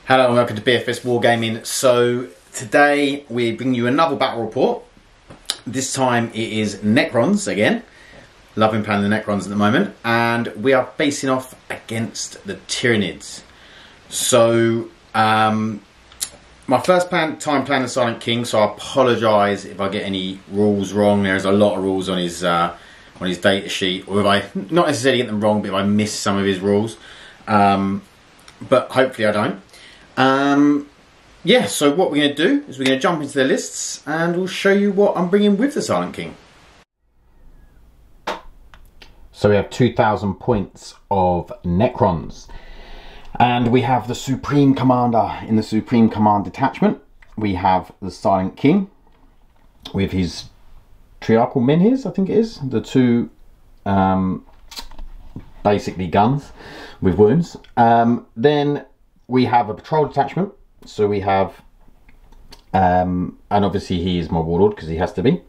Hello and welcome to BFS Wargaming. So today we're bringing you another battle report. This time it is Necrons again. Loving playing the Necrons at the moment. And we are facing off against the Tyranids. So my first time playing the Silent King, so I apologise if I get any rules wrong. There's a lot of rules on his data sheet, or if I not necessarily get them wrong, but if I miss some of his rules. But hopefully I don't. Yeah, so what we're going to do is we're going to jump into the lists and we'll show you what I'm bringing with the Silent King. So we have 2,000 points of Necrons. And we have the Supreme Commander in the Supreme Command Detachment. We have the Silent King with his Triarchal Menhirs, I think it is. The two basically guns with wounds. Then we have a patrol detachment, so we have, and obviously he is my warlord because he has to be,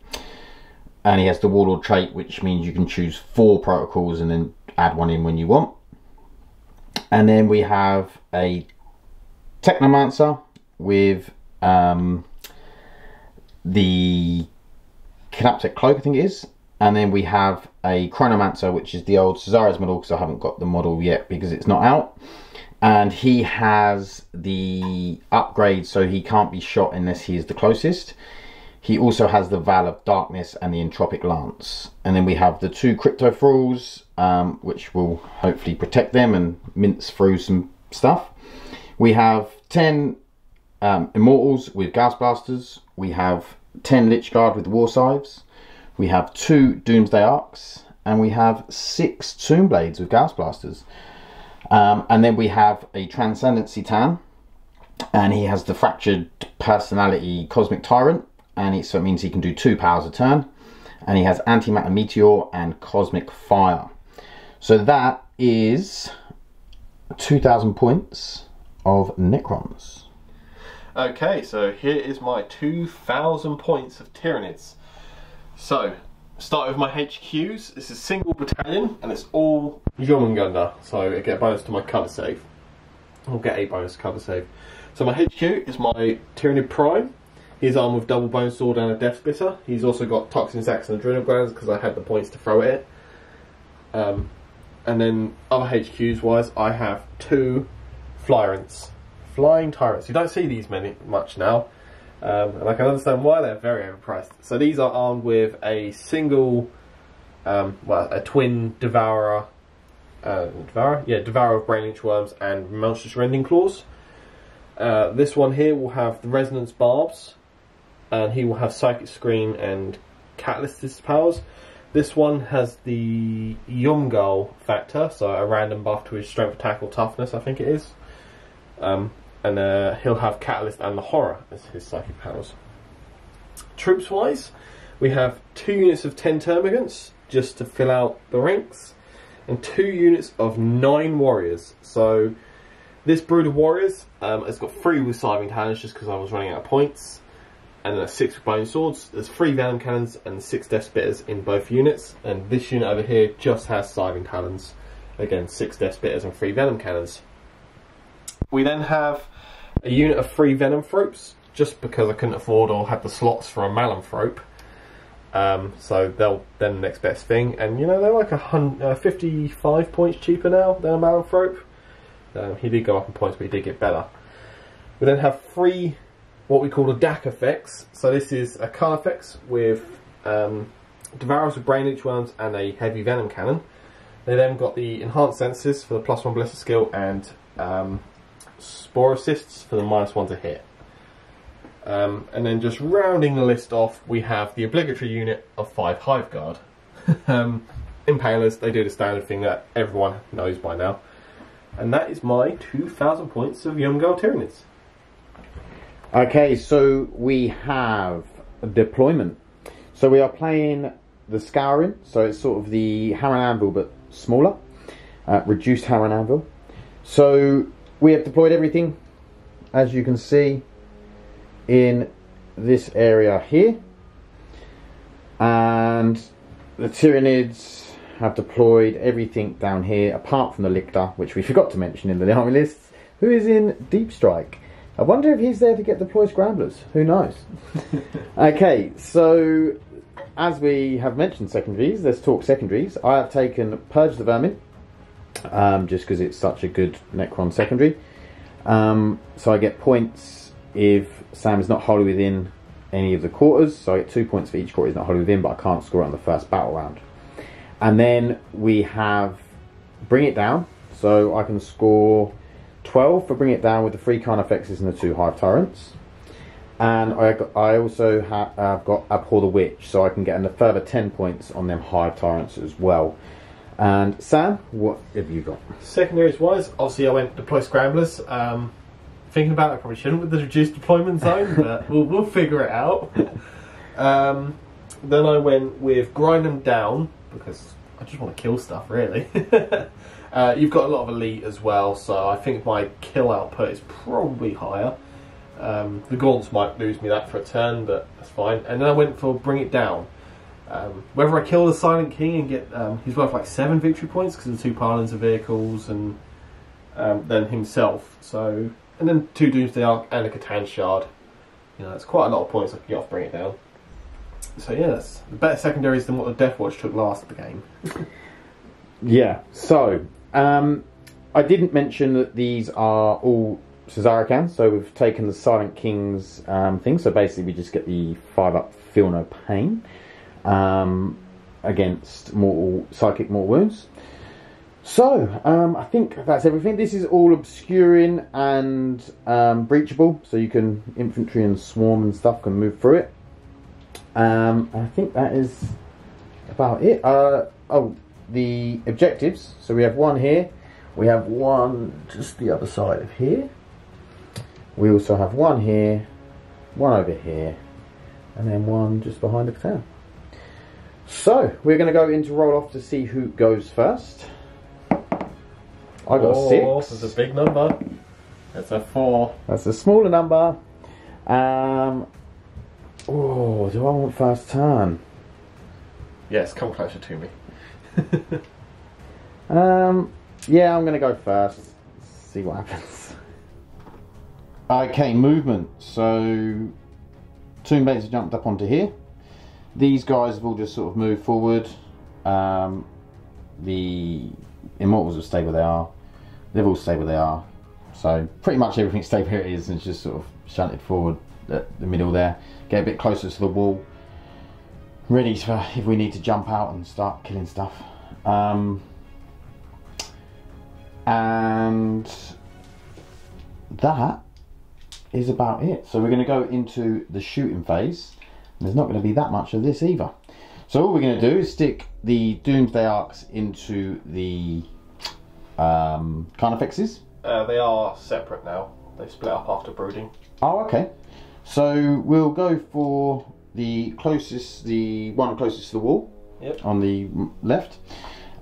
and he has the warlord trait, which means you can choose 4 protocols and then add one in when you want. And then we have a Technomancer with the Canoptek Cloak, I think it is, and then we have a Chronomancer, which is the old Cesare's model because I haven't got the model yet because it's not out. And he has the upgrade, so he can't be shot unless he is the closest. He also has the Veil of Darkness and the Entropic Lance. And then we have the 2 Cryptothralls, which will hopefully protect them and mince through some stuff. We have 10 Immortals with Gauss blasters. We have 10 Lychguard with Warscythes. We have 2 Doomsday Arcs. And we have 6 Tomb Blades with Gauss blasters. And then we have a Transcendent Scythe, and he has the Fractured Personality Cosmic Tyrant, and so it means he can do 2 powers a turn, and he has Antimatter, Meteor and Cosmic Fire. So that is 2,000 points of Necrons. Okay, so here is my 2,000 points of Tyranids. So start with my HQs. This is single battalion and it's all Jormungandr, so I get a bonus to my cover save. I'll get a bonus to cover save. So my HQ is my Tyranid Prime. He's armed with double bone sword and a death splitter. He's also got Toxins, Axe and Adrenal Glands because I had the points to throw at it. And then other HQs wise, I have 2 Flyrants. Flying Tyrants. You don't see these much now. And I can understand why they're very overpriced. So these are armed with a single, a twin Devourer, Devourer of Brain Inch Worms and Monstrous Rending Claws. This one here will have the Resonance Barbs, and he will have Psychic Screen and Catalyst powers. This one has the Yomgal factor, so a random buff to his Strength, Attack or Toughness, I think it is. And he'll have Catalyst and the Horror as his psychic powers. Troops wise, we have 2 units of 10 Termagants just to fill out the ranks, and 2 units of 9 warriors. So this brood of warriors has got 3 with Scything Talons just because I was running out of points, and then 6 with Bone Swords. There's 3 Venom Cannons and 6 Death Spitters in both units, and this unit over here just has Scything Talons. Again, 6 Death Spitters and 3 Venom Cannons. We then have a unit of 3 Venomthropes, just because I couldn't afford or have the slots for a Malanthrope. So they'll then the next best thing, and you know they're like 55 points cheaper now than a Malanthrope. He did go up in points, but he did get better. We then have 3 what we call the DAC effects. So this is a Canoptek with Devourers with Brain Inch Worms and a Heavy Venom Cannon. They then got the Enhanced Senses for the +1 Blessed skill and Spore Assists for the -1 to hit. And then just rounding the list off, we have the obligatory unit of 5 Hiveguard. Impalers, they do the standard thing that everyone knows by now. And that is my 2,000 points of Yomgal Tyranids. Okay, so we have deployment. So we are playing the Scouring, so it's sort of the Hammer and Anvil but smaller. Reduced Hammer and Anvil. So we have deployed everything, as you can see, in this area here. And the Tyranids have deployed everything down here, apart from the Lictor, which we forgot to mention in the army lists. who is in Deep Strike. I wonder if he's there to get deploy scramblers. Who knows? Okay, so as we have mentioned secondaries, let's talk secondaries. I have taken Purge the Vermin, just because it's such a good Necron secondary. So I get points if Sam is not wholly within any of the quarters. So I get 2 points for each quarter he's not wholly within, but I can't score it on the first battle round. And then we have Bring It Down. So I can score 12 for Bring It Down with the 3 Carnifexes and the 2 Hive Tyrants. And I also have got Abhor the Witch, so I can get a further 10 points on them Hive Tyrants as well. And Sam, what have you got? Secondaries wise, obviously I went Deploy Scramblers. Thinking about it, I probably shouldn't with the reduced deployment zone, but we'll figure it out. Then I went with Grind Them Down, because I just want to kill stuff, really. You've got a lot of elite as well, so I think my kill output is probably higher. The Gaunts might lose me that for a turn, but that's fine. And then I went for Bring It Down. Whether I kill the Silent King and get, he's worth like 7 victory points because of the 2 Parliaments vehicles and then himself. So, and then 2 Doomsday Ark and a Catan Shard. You know, that's quite a lot of points I can get off Bring It Down. So yeah, that's better secondaries than what the Death Watch took last of the game. Yeah, so I didn't mention that these are all Szarekhan, so we've taken the Silent King's thing, so basically we just get the 5-up Feel No Pain against Psychic Mortal Wounds. So, I think that's everything. This is all obscuring and breachable, so you can, infantry and swarm and stuff can move through it. I think that is about it. Oh, the objectives. So we have one here. We have one just the other side of here. We also have one here, one over here, and then one just behind the town. So, we're going to go into roll off to see who goes first. I got a 6. That's a big number. That's a 4. That's a smaller number. Oh, do I want first turn? Yes, come closer to me. Yeah, I'm going to go first. See what happens. Okay, movement. So, Tomb Baits have jumped up onto here. These guys will just sort of move forward. The Immortals will stay where they are. They've all stayed where they are. So pretty much everything stayed where it is and just sort of shunted forward at the middle there. Get a bit closer to the wall. Ready for if we need to jump out and start killing stuff. And that is about it. So we're going to go into the shooting phase. There's not going to be that much of this either. So all we're going to do is stick the Doomsday Arks into the Carnifexes. They are separate now. They split up after brooding. Oh, okay. So we'll go for the closest, the one closest to the wall. Yep. On the left.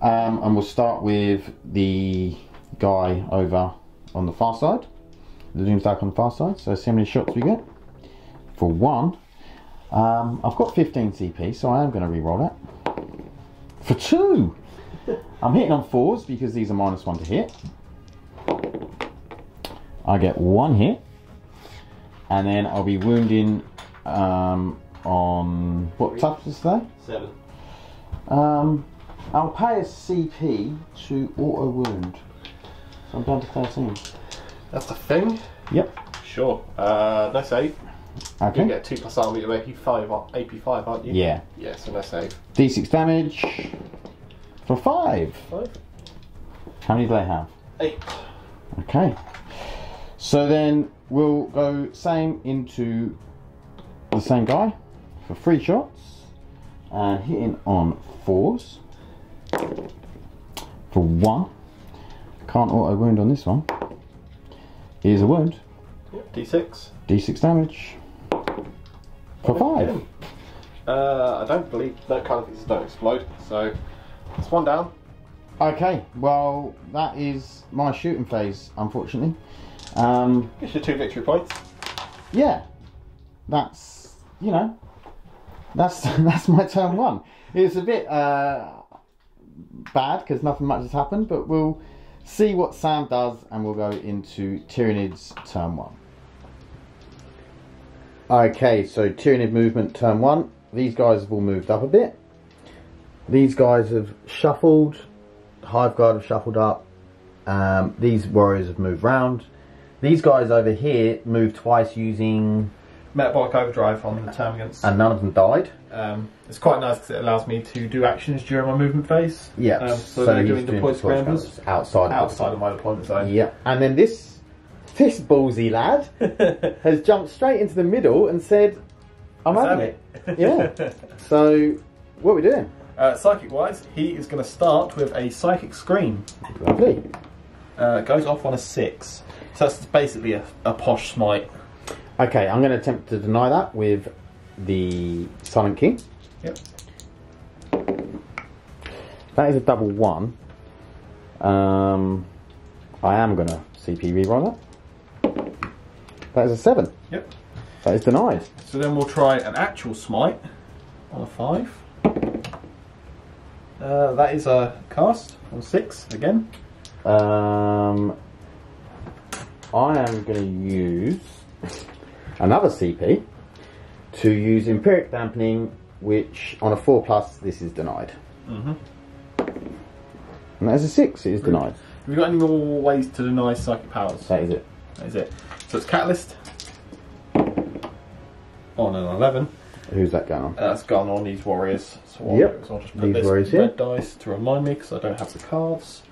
And we'll start with the guy over on the far side. The Doomsday Ark on the far side. So see how many shots we get. For 1. I've got 15 CP, so I am going to re-roll that. For 2! I'm hitting on 4s because these are -1 to hit. I get 1 hit. And then I'll be wounding on... What type is that? 7. I'll pay a CP to auto-wound. So I'm down to 13. That's the thing? Yep. Sure. No save. Okay. You get 2 plus army to AP5, aren't you? Yeah. Yeah, so no save. D6 damage for 5. 5? How many do they have? 8. Okay. So then we'll go same into the same guy for 3 shots and hitting on 4s for 1. Can't auto wound on this one. Here's a wound. Yep, D6. D6 damage for 5. I don't believe that kind of things don't explode, so it's 1 down. Okay, well that is my shooting phase, unfortunately. Gives you 2 victory points. Yeah, that's, you know, that's my turn 1. It's a bit bad because nothing much has happened, but we'll see what Sam does, and we'll go into Tyranids turn 1. Okay, so Tyranid movement turn 1. These guys have all moved up a bit. These guys have shuffled. Hiveguard have shuffled up. These warriors have moved round. These guys over here moved twice using Metabolic Overdrive on the termagants. and none of them died. It's quite nice because it allows me to do actions during my movement phase. Yeah, so they're doing deploy scrambles outside of my deployment zone. Yeah, and then this ballsy lad has jumped straight into the middle and said, I'm having it. Yeah. So, what are we doing? Psychic wise, he is going to start with a Psychic Scream. Lovely. Goes off on a 6. So that's basically a posh smite. Okay, I'm going to attempt to deny that with the Silent King. Yep. That is a double 1. I am going to CP reroll that. That is a 7. Yep. That is denied. So then we'll try an actual smite on a 5. That is a cast on 6 again. I am going to use another CP to use Empiric Dampening, which on a 4+, this is denied. And that is a 6, it is denied. Have you got any more ways to deny psychic powers? That is it. That is it. So it's Catalyst on an 11. Who's that going on? That's gone on these warriors. So I'll just put these this warriors red here. dice to remind me because I don't have the cards.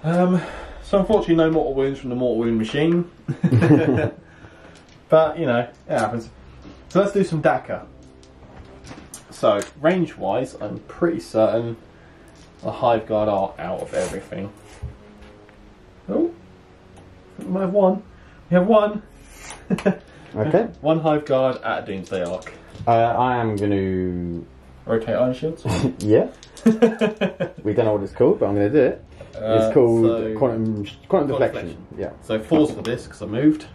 So unfortunately no mortal wounds from the mortal wound machine. But you know, it happens. So let's do some Daka. So range wise, I'm pretty certain the Hiveguard are out of everything. Oh, we might have one. We have one. Okay. One Hiveguard at a Doomsday Arc. I am going to... Rotate Iron Shields. Yeah. We don't know what it's called, but I'm going to do it. It's called so quantum deflection. Yeah. So 4s for this because I moved.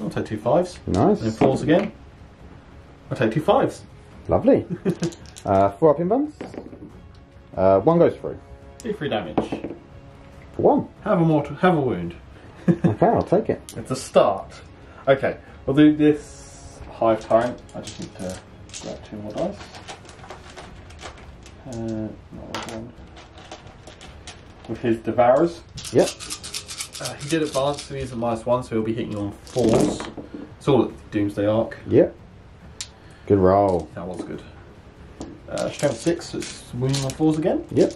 I'll take 2 5s. Nice. And then 4s again. I'll take 2 5s. Lovely. 4 up in buns. 1 goes through. Do 3 damage. For 1. Have a wound. Okay, I'll take it. It's a start. Okay, we'll do this Hive Tyrant. I just need to grab 2 more dice. Not one. With his Devourers. Yep. He did advance, so he's a -1, so he'll be hitting on 4s. It's all at the Doomsday Arc. Yep. Good roll. That was good. Strength 6, so it's wounding on 4s again. Yep.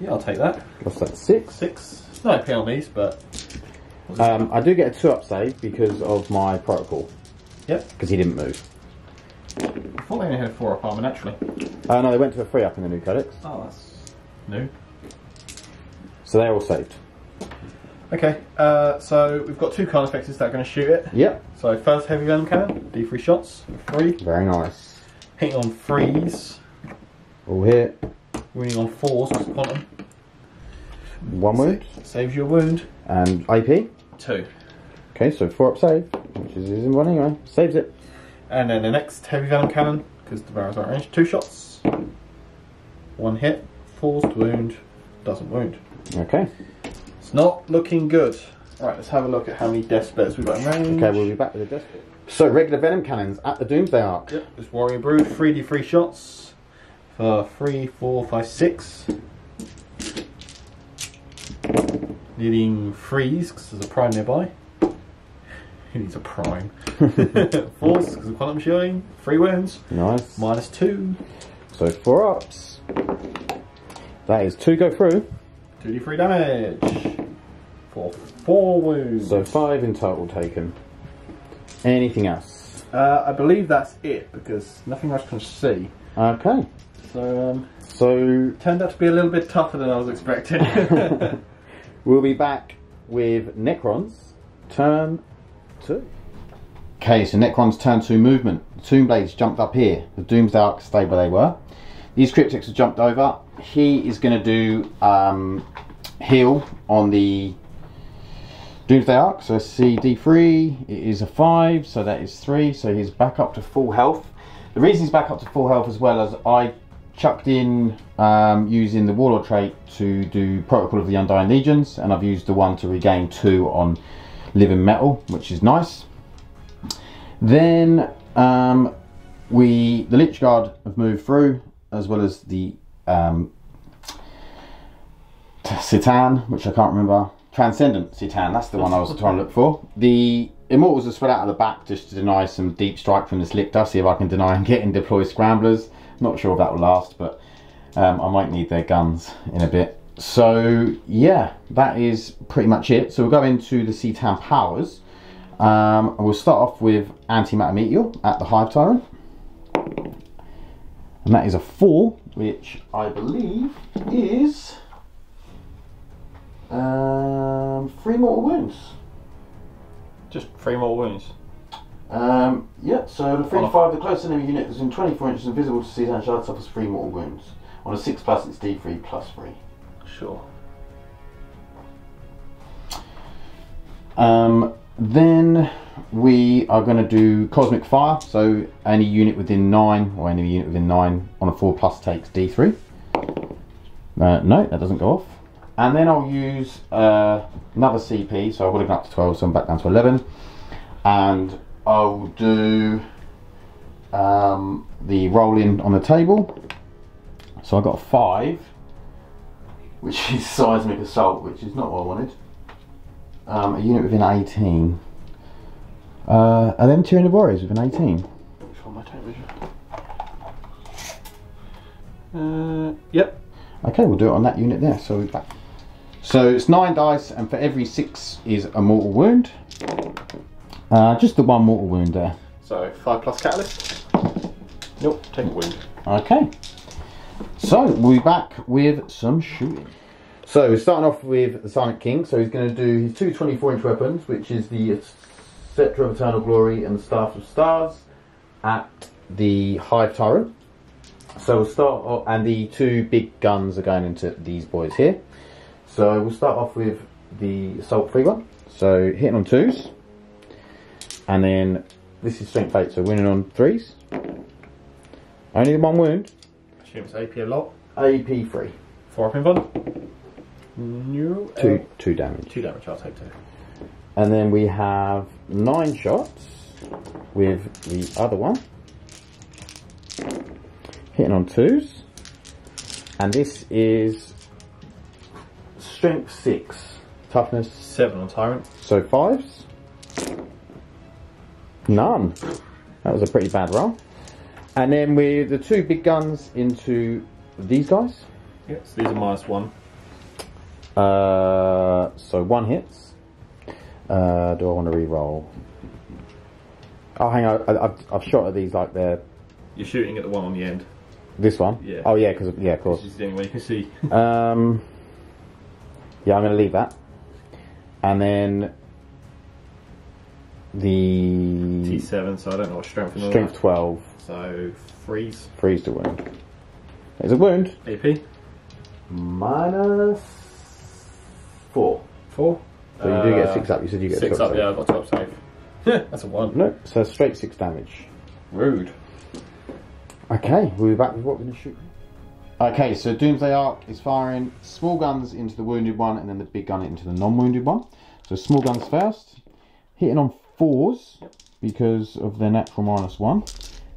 Yeah, I'll take that. What's that? 6? 6. No AP on these, but... I do get a 2-up save because of my protocol. Yep. Because he didn't move. I thought they only had 4-up armor naturally. No, they went to a 3-up in the new Codex. Oh, that's new. So they're all saved. Okay, so we've got 2 Carnifexes that are going to shoot it. Yep. So first heavy venom cannon, D3 shots, 3. Very nice. Hitting on 3s, All hit. wounding on 4s, because quantum. 1 wound. Saves your wound. And AP. 2. Okay, so 4-up save, which is in 1 anyway. Saves it. And then the next heavy venom cannon, because the barrels aren't ranged, 2 shots. 1 hit, 4s to wound, doesn't wound. Okay. It's not looking good. Right, let's have a look at how many death splits we've got in range. Okay, we'll be back with the death. So regular venom cannons at the Doomsday Arc. Yep, this Warrior Brood, 3d3 shots for 3, 4, 5, 6. Needing 3s because there's a prime nearby. Who needs a prime? 4s because of quantum shielding. 3 wounds. Nice. -2. So 4-ups. That is 2 go through. 2d3 damage. For 4 wounds. So 5 in total taken. Anything else? I believe that's it because nothing else can see. Okay. So turned out to be a little bit tougher than I was expecting. We'll be back with Necrons turn 2. Okay, so Necrons turn 2 movement. The Tomb Blades jumped up here. The Doomsday Arc stayed where they were. These Cryptics have jumped over. He is going to do heal on the Doomsday Arc. So CD3, it is a 5, so that is 3. So he's back up to full health. The reason he's back up to full health as well as chucked in using the Warlord trait to do Protocol of the Undying Legions, and I've used the one to regain 2 on Living Metal, which is nice. Then the Lychguard have moved through, as well as the Scythed, which I can't remember. Transcendent Scythed, that's the one I was trying to look for. The Immortals are spread out of the back just to deny some deep strike from this Lictor, see if I can deny and get in deploy scramblers. Not sure if that will last, but I might need their guns in a bit. So yeah, that is pretty much it. So we'll go into the Scythed powers. We'll start off with Antimatter Meteor at the Hive Tyrant. And that is a 4, which I believe is 3 mortal wounds. Just 3 mortal wounds? Yeah, so the 3-5, the close enemy unit that's in 24 inches invisible to Scythed and Shard suffers 3 mortal wounds. On a 6+, it's D3 plus 3. Sure. Then we are going to do Cosmic Fire, so any unit within 9, or any unit within 9 on a 4+ takes D3. No, that doesn't go off. And then I'll use another CP, so I would have gone up to 12, so I'm back down to 11. And I'll do the rolling on the table. So I got a 5, which is Seismic Assault, which is not what I wanted. A unit within 18. Are them Tyranid Warriors within 18? Which one am I taking? Yep. Okay, we'll do it on that unit there. So we're back. So it's 9 dice, and for every 6 is a mortal wound. Just the 1 mortal wound there. So 5+ catalyst. Nope, take a wound. Okay. So we'll be back with some shooting. So we're starting off with the Silent King. So he's going to do his 2 24-inch weapons, which is the Scepter of Eternal Glory and the Staff of Stars at the Hive Tyrant. So we'll start off, and the 2 big guns are going into these boys here. So we'll start off with the Assault 3 one. So hitting on 2s. And then this is Strength 8, so winning on 3s. Only 1 wound. Assume it's AP a lot. AP 3. 4 up in fun. No. 2 damage. 2 damage, I'll take 2. And then we have 9 shots with the other one. Hitting on 2s. And this is Strength 6. Toughness 7 on Tyrant. So 5s. None. That was a pretty bad roll. And then with the 2 big guns into these guys. Yes, these are -1. So 1 hits. Do I want to re-roll? Oh, hang on. I've shot at these like they're... You're shooting at the one on the end. This one? Yeah. Oh yeah, because yeah, of course. This is the only way you can see. Yeah, I'm going to leave that. And then the T7, so I don't know what strength. Strength 12. So freeze. Freeze to wound. There's a wound. AP. -4. 4. So you do get 6 up. You said you get 6 12 up. save. Yeah, I've got 12 save. That's a 1. No, so straight 6 damage. Rude. Okay, we'll be back with what we're going to shoot. Okay, so Doomsday Arc is firing small guns into the wounded one and then the big gun into the non-wounded one. So small guns first, hitting on 4s because of their natural -1,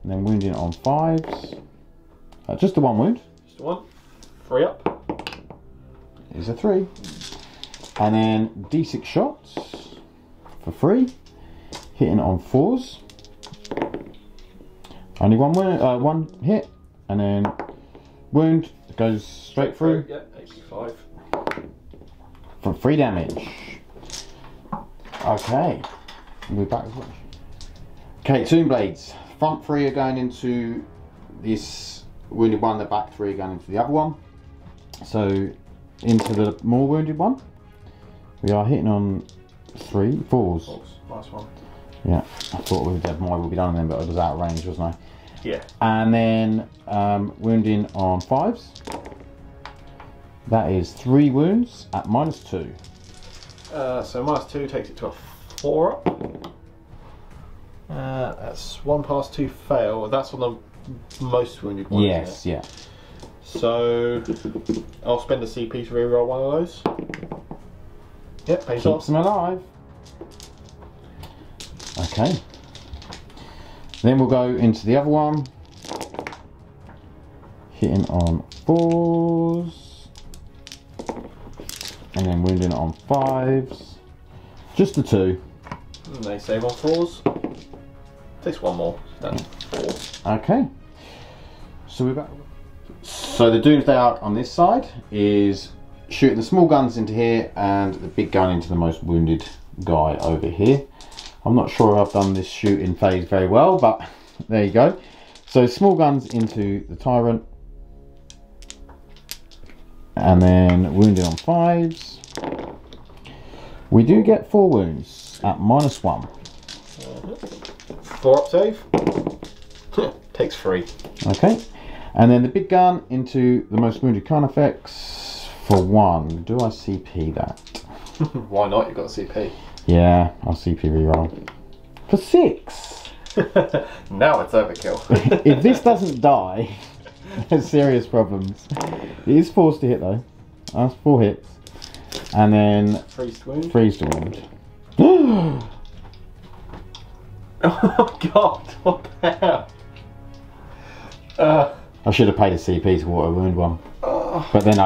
and then wounding on 5s. Just the 1 wound. Just the 1. 3 up. Is a 3. And then D6 shots for 3, hitting on 4s. Only 1 wound, 1 hit, and then wound goes straight through. Yep, AP5. For 3 damage. Okay, we're back with what? Okay, Tomb Blades. Front 3 are going into this wounded one, the back 3 are going into the other one. So, into the more wounded one. We are hitting on 4s. Nice one. Yeah, I thought we would be done then, but I was out of range, wasn't I? Yeah. And then wounding on 5s. That is 3 wounds at -2. So -2 takes it to a 4 up. That's 1 pass, 2 fail. That's on the most wounded one. Yes, yeah. So I'll spend a CP to reroll one of those. Yep, pays off. Keeps them alive. Okay. Then we'll go into the other one. Hitting on 4s. And then wounding on 5s. Just the 2. And they save on 4s. Takes one more. That's 4. Okay. So we've got. So the Doomsday Arc on this side is shooting the small guns into here and the big gun into the most wounded guy over here. I'm not sure I've done this shooting phase very well, but there you go. So small guns into the Tyrant. And then wounded on 5s. We do get 4 wounds at -1. 4 up save. Takes 3. Okay. And then the big gun into the most wounded Canoptek for 1. Do I CP that? Why not? You've got a CP. Yeah, I'll CP reroll. For 6! Now it's overkill. If this doesn't die, there's serious problems. It is forced to hit though. That's 4 hits. And then Freeze to wound. freeze to wound. Oh god, what the hell? I should have paid a CP to auto wound one. But then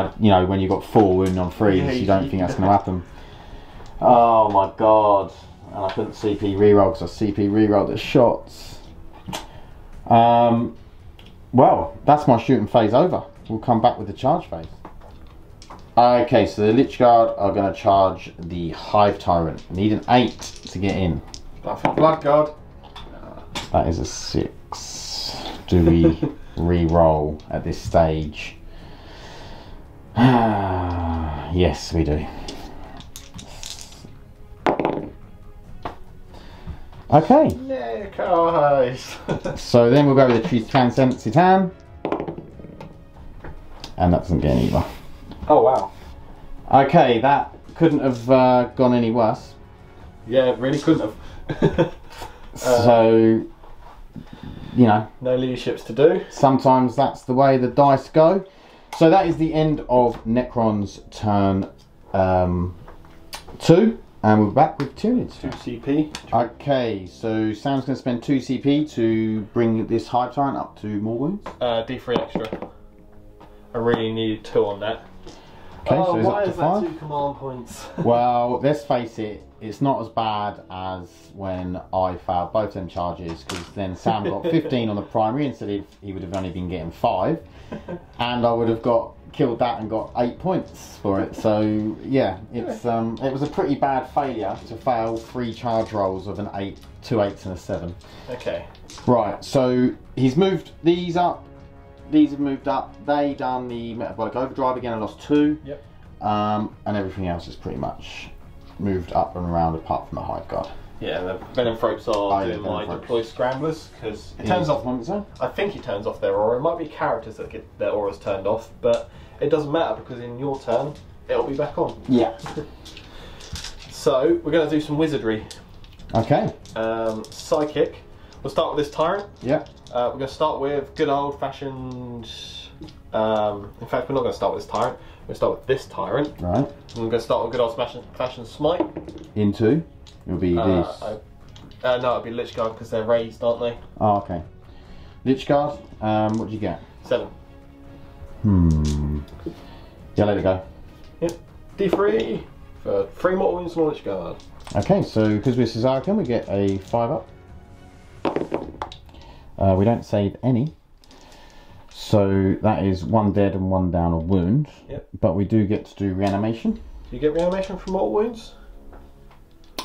when you got 4 wound on freeze, you don't think that's going to happen. Oh my god. And I couldn't CP reroll because I CP rerolled the shots. Well, that's my shooting phase over. We'll come back with the charge phase. Okay, so the Lychguard are going to charge the Hive Tyrant. Need an 8 to get in. Bloodguard. That is a 6. Do we re-roll at this stage? Yes, we do. Okay. Guys. So then we'll go with the Transcendent Titan. And that doesn't get any either. Oh wow. Okay, that couldn't have gone any worse. Yeah, it really couldn't have. So, no leaderships to do. Sometimes that's the way the dice go. So that is the end of Necron's turn 2. And we're back with Tyranids. 2 CP. Okay, so Sam's going to spend 2 CP to bring this Hive Tyrant up to more wounds. D3 extra. I really needed 2 on that. Okay, so it's why up to is 5. that 2 command points? Well, let's face it, it's not as bad as when I failed both them charges, because then Sam got 15 on the primary instead of he would have only been getting 5, and I would have killed that and got 8 points for it. So yeah, it was a pretty bad failure to fail 3 charge rolls of an 8, 2 8s and a 7. Okay. Right, so he's moved these up. These have moved up. They done the metabolic overdrive again. I lost 2. Yep. And everything else is pretty much moved up and around apart from the Hive Guard. Yeah, and the Venomthropes are doing my deploy scramblers because it turns off. I think it turns off their aura. It might be characters that get their auras turned off, but it doesn't matter because in your turn it'll be back on. Yeah. So we're going to do some wizardry. Okay. Psychic. We'll start with this Tyrant. Yeah. We're going to start with good old fashioned. In fact, we're not going to start with this Tyrant. We're going to start with this Tyrant. Right. And we're going to start with good old fashioned Smite. Into? It'll be this. No, it'll be Lychguard because they're raised, aren't they? Oh, okay. Lychguard, what do you get? 7. Yeah, let it go. Yep. D3 for 3 mortal wounds on Lychguard. Okay, so because we're Szarekhan, we get a 5 up. We don't save any. So that is 1 dead and 1 down or wound. Yep. But we do get to do reanimation. Do you get reanimation from mortal wounds?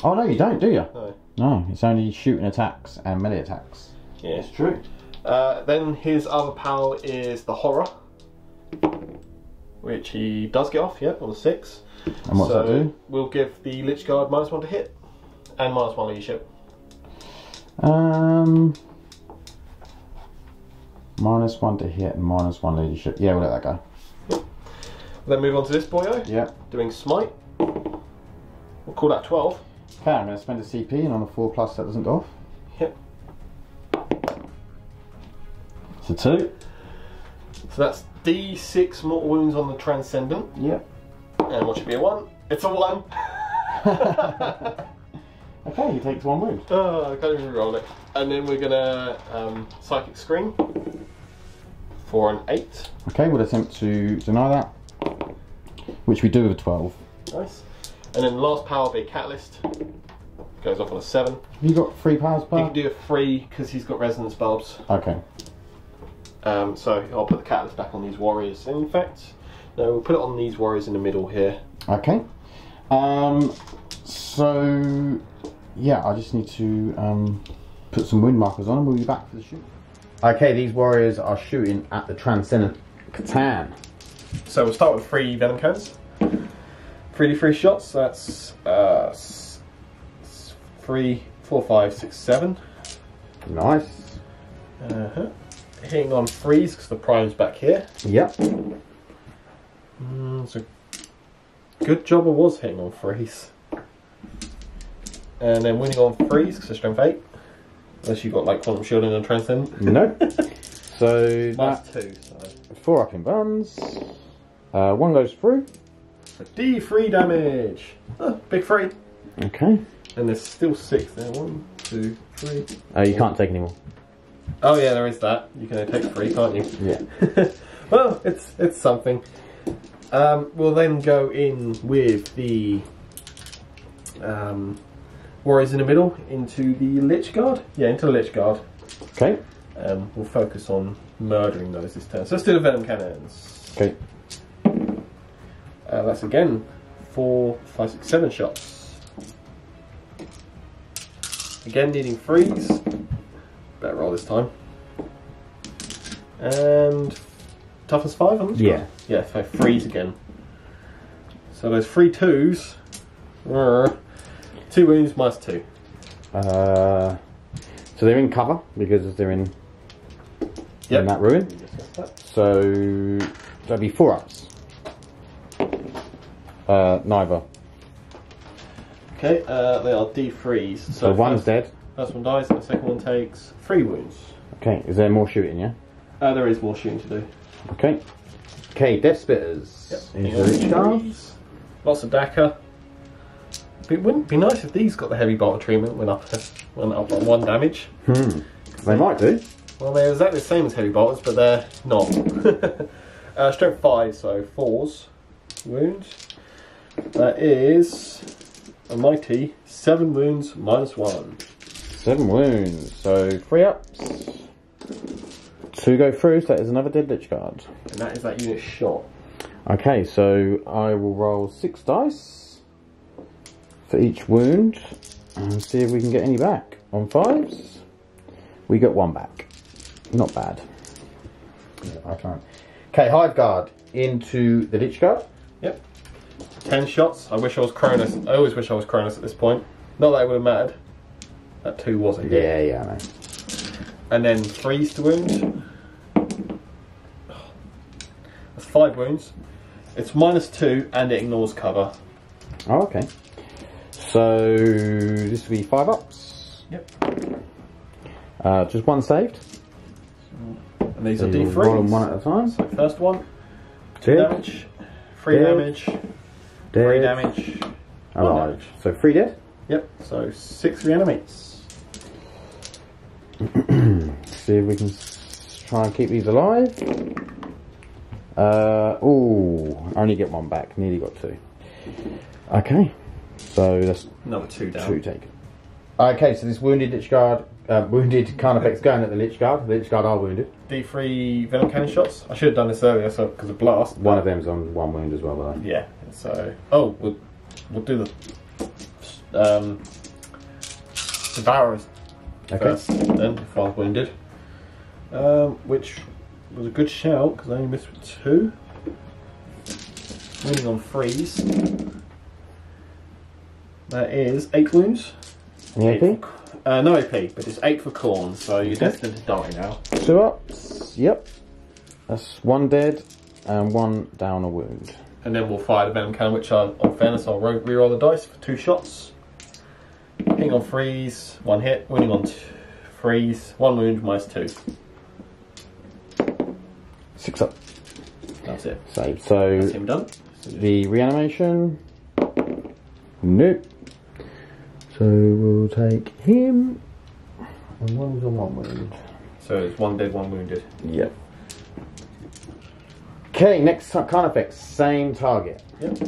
Oh no, you don't, do you? No. No, it's only shooting attacks and melee attacks. Yeah, it's true. Then his other power is the Horror, which he does get off, on the 6. And what's that do? We'll give the Lychguard -1 to hit and -1 leadership. -1 to hit and -1 leadership. Yeah, we'll let that go. Yep. Then move on to this boyo. Yeah. Doing Smite. We'll call that 12. Okay, I'm going to spend a CP and on a 4+ that doesn't go off. Yep. So 2. So that's D6 mortal wounds on the Transcendent. Yep. And what should be a 1? It's a 1! Okay, he takes 1 wound. Oh, I can't even roll it. And then we're gonna Psychic Screen for an 8. Okay, we'll attempt to deny that, which we do with a 12. Nice. And then the last power will be a Catalyst. Goes off on a 7. Have you got 3 powers per? He can do a 3 because he's got Resonance Bulbs. Okay. So I'll put the Catalyst back on these warriors. In fact, no, we'll put it on these warriors in the middle here. Okay. So yeah, I just need to put some wound markers on and we'll be back for the shoot. Okay, these warriors are shooting at the Transcendent Catan. So we'll start with 3 Venom Cannons. 3d3 shots, that's 3, 4, 5, 6, 7. Nice. Hitting on 3s because the prime's back here. Yep. So good job I was hitting on 3s. And then winning on 3s because of strength 8. Unless you've got like Quantum Shielding and Transcendent. No. So that's 2. So 4 up in buns. 1 goes through. So D3 damage. Oh, big 3. Okay. And there's still 6 there. 1, 2, 3. Oh, you can't take any more. Oh yeah, there is that. You can only take 3, can't you? Yeah. Well, it's something. We'll then go in with the warriors in the middle into the Lychguard. Yeah, into the Lychguard. Okay. We'll focus on murdering those this turn. So let's do the Venom Cannons. Okay. That's again 4, 5, 6, 7 shots. Again needing 3s. Better roll this time. And toughness 5 on this Yeah. one? Yeah, so 3s again. So those 3 2s. 2 wounds minus 2. So they're in cover because they're in that ruin. So that'd be 4 ups. Neither. Okay, they are D3s. So one's dead. First one dies, and the second one takes 3 wounds. Okay, is there more shooting, yeah? There is more shooting to do. Okay. Okay, Death Spitters. Yep. Into the Lychguard. Lots of Dakar. It wouldn't be nice if these got the heavy bolter treatment when up on 1 damage. They might do. Well, they're exactly the same as heavy bolters, but they're not. Strength 5, so 4s wounds. That is a mighty 7 wounds minus 1. 7 wounds, so 3 ups. 2 go through, so that is another dead Lychguard. And that is that unit shot. Okay, so I will roll 6 dice for each wound and see if we can get any back. On 5s, we get 1 back. Not bad. Yeah, I can't. Okay, Hive Guard into the Lychguard. Yep. 10 shots. I wish I was Cronus. I always wish I was Cronus at this point. Not that it would have mattered. That 2 was a hit. Yeah, I know. And then 3s to wound. That's 5 wounds. It's minus 2 and it ignores cover. Oh, okay. So this will be 5 ups. Yep. Just 1 saved. And these So are you D3s. roll them 1 at a time. So first one, 2 Dead. damage, 3 Dead. damage, 3 damage, 1 Alive. damage. So 3 dead. Yep, so 6 reanimates. See if we can try and keep these alive. Oh, I only get 1 back. Nearly got 2. Okay, so that's Another 2 down. 2 taken. Okay, so this wounded Lychguard, wounded Canoptek's going at the Lychguard. The Lychguard are wounded. D3 Venom Cannon shots. I should have done this earlier, so because of blast. One of them's on 1 wound as well, by Yeah. So we'll do the Devourers first, then if I was wounded. Which was a good shout because I only missed with 2. Wounding on 3s. That is 8 wounds. Any AP? No AP, but it's 8 for corn, so you're destined to die now. 2 ups. Yep. That's 1 dead and 1 down a wound. And then we'll fire the Venom Cannon, which on fairness I'll re-roll the dice for 2 shots. Hitting on 3s, 1 hit. Winning on 3s, 1 wound minus 2. 6 up. That's it. Save. So That's him done. the reanimation. Nope. So we'll take him. And one was on one wound. So it's one dead, one wounded. Yep. Okay, next Canoptek, same target. Yep.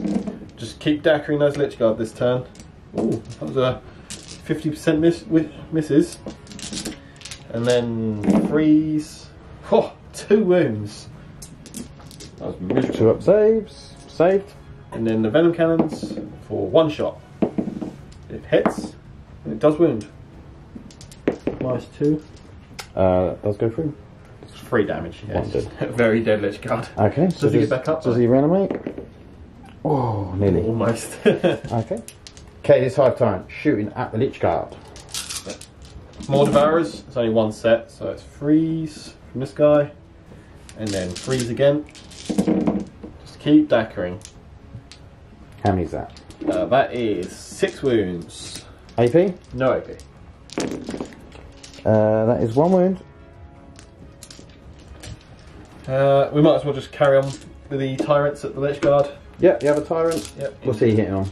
Just keep dackering those Lychguard this turn. Ooh, that was a 50% misses. And then freeze. Oh, 2 wounds. That was miserable. 2 up saves. Saved. And then the Venom Cannons for 1 shot. It hits, and it does wound. -2. That does go through. It's 3 damage. Yeah. One dead. Very dead Lychguard. Okay, so Does he get back up? Does he reanimate? Oh, nearly. Almost. Okay. Okay, this Hive Tyrant shooting at the Lychguard. More Devourers. It's only 1 set, so it's freeze from this guy, and then freeze again. Just keep dackering. How many is that? That is 6 wounds. AP? No AP. That is 1 wound. We might as well just carry on with the Tyrants at the Lychguard. Yep, the other Tyrant. Yep. What's he hitting on?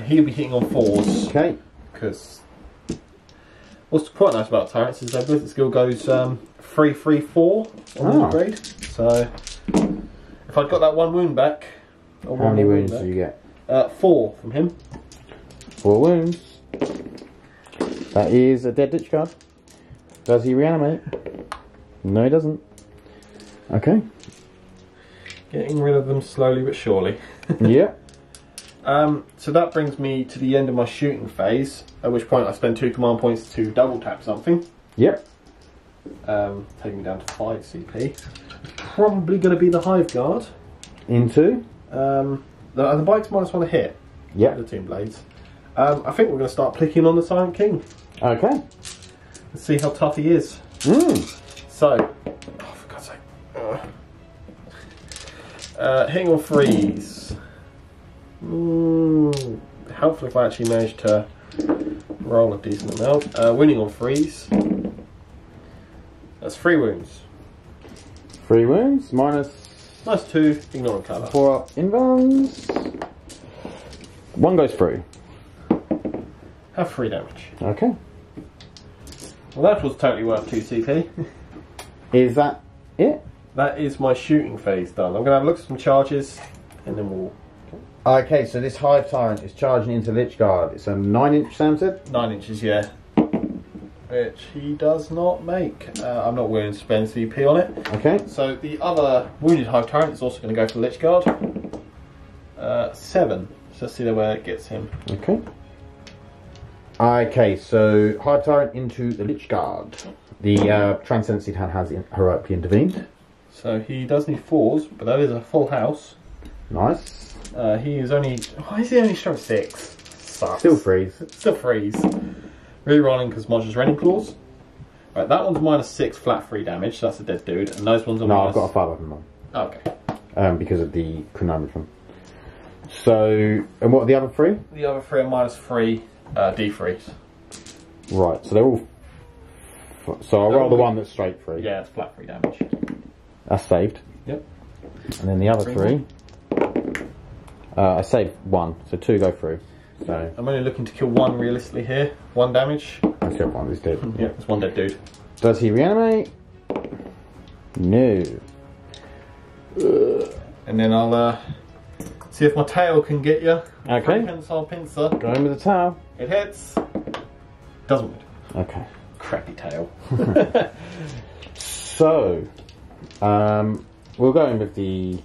He'll be hitting on 4s. Okay. Because what's quite nice about Tyrants is their Blizzard skill goes 3-3-4 on the grade. So if I'd got that 1 wound back. How many wounds do you get? 4 from him. 4 wounds. That is a dead Lychguard. Does he reanimate? No, he doesn't. Okay. Getting rid of them slowly but surely. Yeah. So that brings me to the end of my shooting phase, at which point I spend 2 command points to double tap something. Yep. Taking me down to 5 CP. Probably going to be the Hive Guard. Into? The bike's -1 to hit. Yep. The Tomb Blades. I think we're going to start picking on the Silent King. Okay. Let's see how tough he is. So, oh, for God's sake. Hitting on freeze. Helpful if I actually manage to roll a decent amount. Winning on freeze. That's 3 wounds. 3 wounds, -2, ignoring cover. 4 up invuns. 1 goes through. Have 3 damage. Okay. Well, that was totally worth 2 CP. Is that it? That is my shooting phase done. I'm going to have a look at some charges, and then we'll... Okay, so this Hive Tyrant is charging into Lychguard. It's a 9-inch, Sam said? 9 inches, yeah. Which he does not make. I'm not willing to spend CP on it. Okay. So the other wounded Hive Tyrant is also going to go for Lychguard. 7. So let's see where it gets him. Okay. Okay, so Hive Tyrant into the Lychguard. The Transcendent Szarekhan has heroically intervened. So he does need 4s, but that is a full house. Nice. He is only... Why is he only strength 6? Sucks. Still freeze. Still freeze. Rerolling because Monster's Rending Claws. Right, that one's -6 flat 3 damage, so that's a dead dude. And those ones are No, I've got a 5 of them on. Okay. Because of the Chronomancer. So, and what are the other 3? The other 3 are -3 D3s. Right, so they're all... So I'll roll the one that's straight 3. Yeah, it's flat 3 damage. That's saved. Yep. And then the other 3... I saved 1, so 2 go through. So I'm only looking to kill 1 realistically here. 1 damage. let's go 1 is dead. Yeah, it's 1 dead dude. Does he reanimate? No. And then I'll see if my tail can get you. Okay. Prehensile pincer. Go in with the towel. It hits. Doesn't wound. Okay. Crappy tail. So, we'll go in with the...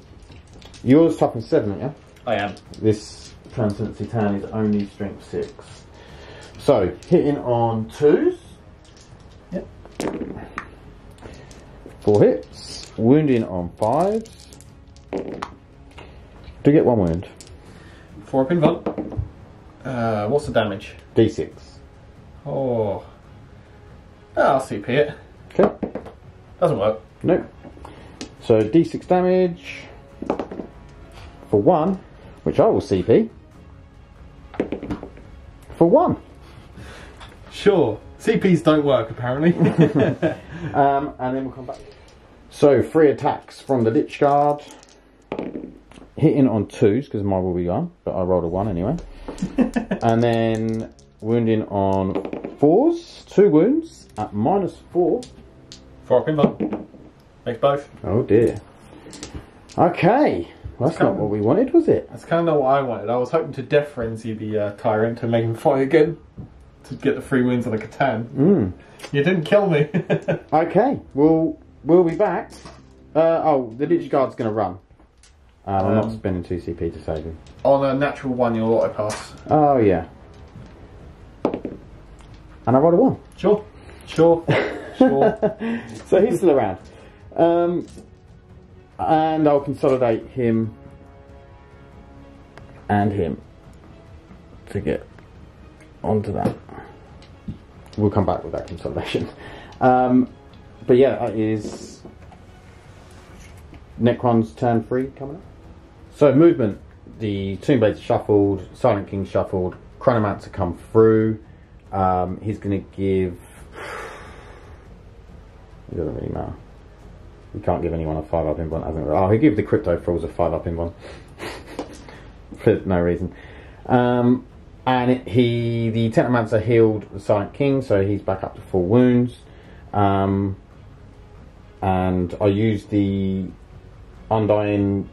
Yours toughness 7, aren't you? I am. This Transcendent Szarekhan is only strength 6. So, hitting on 2s. Yep. 4 hits. Wounding on 5s. Do get 1 wound. 4 up in front. What's the damage? D6. Oh. I'll CP it. Okay. Doesn't work. Nope. So D6 damage for 1, which I will CP for 1. Sure. CPs don't work apparently. And then we'll come back. So 3 attacks from the Lychguard. hitting on 2s because mine will be gone, but I rolled a 1 anyway. And then wounding on 4s, 2 wounds at -4. 4 up in one. Makes both. Oh dear. Okay, well, that's not what we wanted, was it? That's kind of not what I wanted. I was hoping to death frenzy the Tyrant to make him fight again. To get the 3 wounds on a Catan. You didn't kill me. Okay, we'll be back. Oh, the Lychguard's going to run. I'm not spending 2 CP to save him. On a natural 1, you'll auto pass. Oh yeah. And I rolled a 1. Sure. So he's still around. And I'll consolidate him and him to get onto that. We'll come back with that consolidation. But yeah, that is Necrons turn 3 coming up. So movement, the Tomblade's shuffled, Silent King shuffled, Chronomancer come through. He's going to give... It doesn't really matter. You can't give anyone a 5-up in one, hasn't he? Oh, he gave the Cryptothralls a 5-up in one. For no reason. And the Technomancer healed the Silent King, so he's back up to 4 wounds. And I used the Undying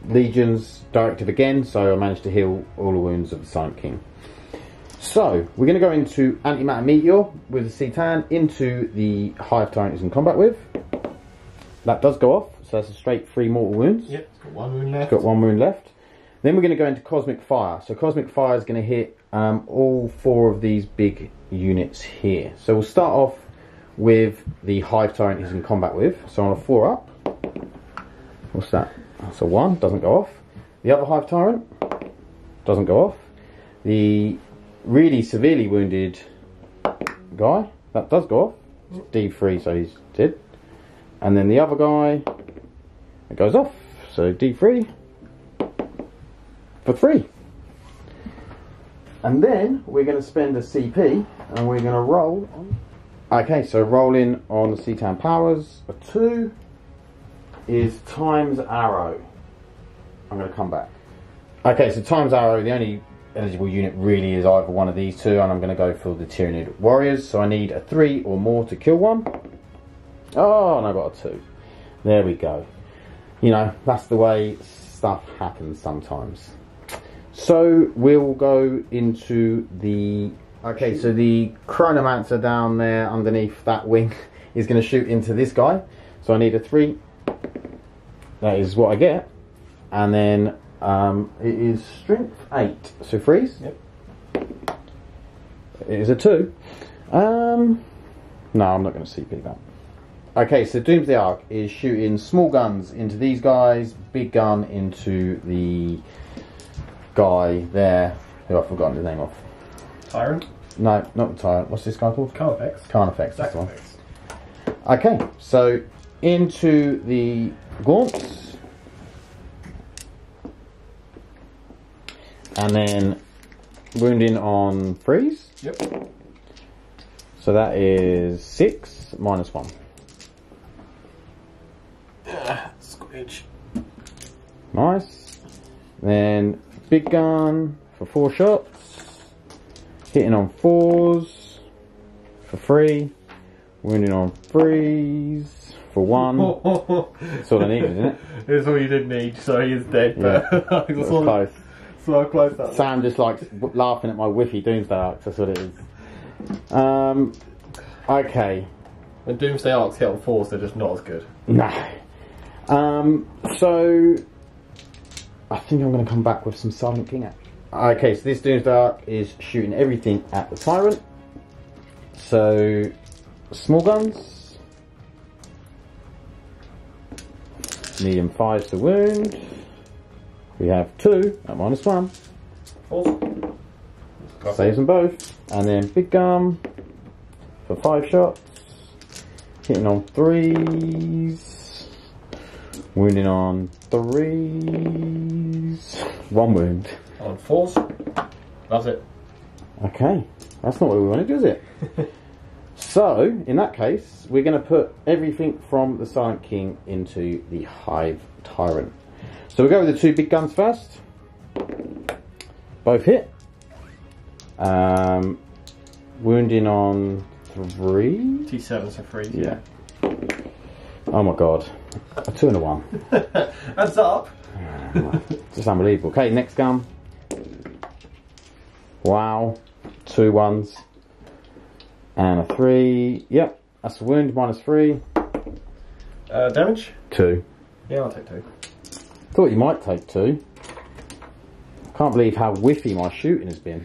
Legion's directive again, so I managed to heal all the wounds of the Silent King. So, we're going to go into Antimatter Meteor with the Citan into the Hive Tyrant he's in combat with. That does go off, so that's a straight 3 mortal wounds. Yep, it's got 1 wound left. It's got 1 wound left. Then we're going to go into Cosmic Fire. So Cosmic Fire is going to hit all 4 of these big units here. So we'll start off with the Hive Tyrant he's in combat with. So on a 4 up. What's that? That's a 1, doesn't go off. The other Hive Tyrant doesn't go off. The really severely wounded guy, that does go off. It's D3, so he's dead. And then the other guy, it goes off. So D3 for 3. And then we're going to spend a CP and we're going to roll on. Okay, so rolling on the Citan powers. A 2 is times arrow. I'm going to come back. Okay, so times arrow, the only eligible unit really is either one of these 2, and I'm going to go for the Tyranid warriors. So I need a 3 or more to kill one. Oh, and I got a 2. There we go. You know, that's the way stuff happens sometimes. So we'll go into the... Okay, so the Chronomancer down there underneath that wing is going to shoot into this guy. So I need a 3. That is what I get. And then it is strength 8. So freeze. Yep. It is a 2. No, I'm not going to CP that. Okay, so Doomsday Arc is shooting small guns into these guys, big gun into the guy there, who I've forgotten his name of. Tyrant? No, not the Tyrant. What's this guy called? Canoptek. Canoptek, that's the one. Okay, so into the Gaunts. And then wounding on freeze. Yep. So that is 6 minus 1. Squidge. Nice. Then big gun for 4 shots. Hitting on 4s for 3. Wounding on 3s for 1. That's all I needed, isn't it? It's all you did need, so he is dead. Yeah. But That was close. So close that. Sam just likes laughing at my whiffy Doomsday Arcs, that's what it is. Okay. When Doomsday Arcs hit on 4s, they're just not as good. No. So I think I'm going to come back with some Silent King action. Okay, so this Doomsday Arc is shooting everything at the Tyrant. So small guns, medium 5s to wound. We have 2 at minus 1. Awesome. Saves them both. And then big gun for 5 shots. Hitting on 3s. Wounding on 3s. 1 wound. On 4s. That's it. Okay. That's not what we wanted, is it? So, in that case, we're going to put everything from the Silent King into the Hive Tyrant. So we'll go with the two big guns first. Both hit. Wounding on 3. T7, so 3. Yeah. Oh my god. A 2 and a 1. Adds up. Just unbelievable. Okay, next gun. Wow. 2 1s. And a 3. Yep. That's a wound, -3. Damage? 2. Yeah, I'll take 2. Thought you might take 2. Can't believe how whiffy my shooting has been.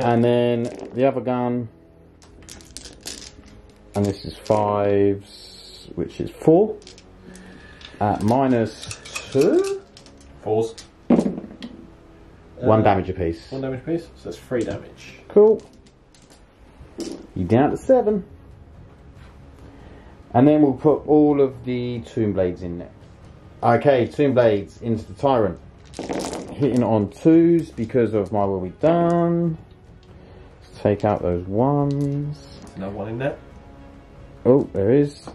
And then the other gun. And this is 5s, which is 4. At -2. 4s. 1 damage apiece. 1 damage apiece, so that's 3 damage. Cool. You down to 7. And then we'll put all of the Tomb Blades in there. Okay, Tomb Blades into the Tyrant. Hitting on 2s because of my will be done. Let's take out those 1s. Another 1 in there. Oh, there is.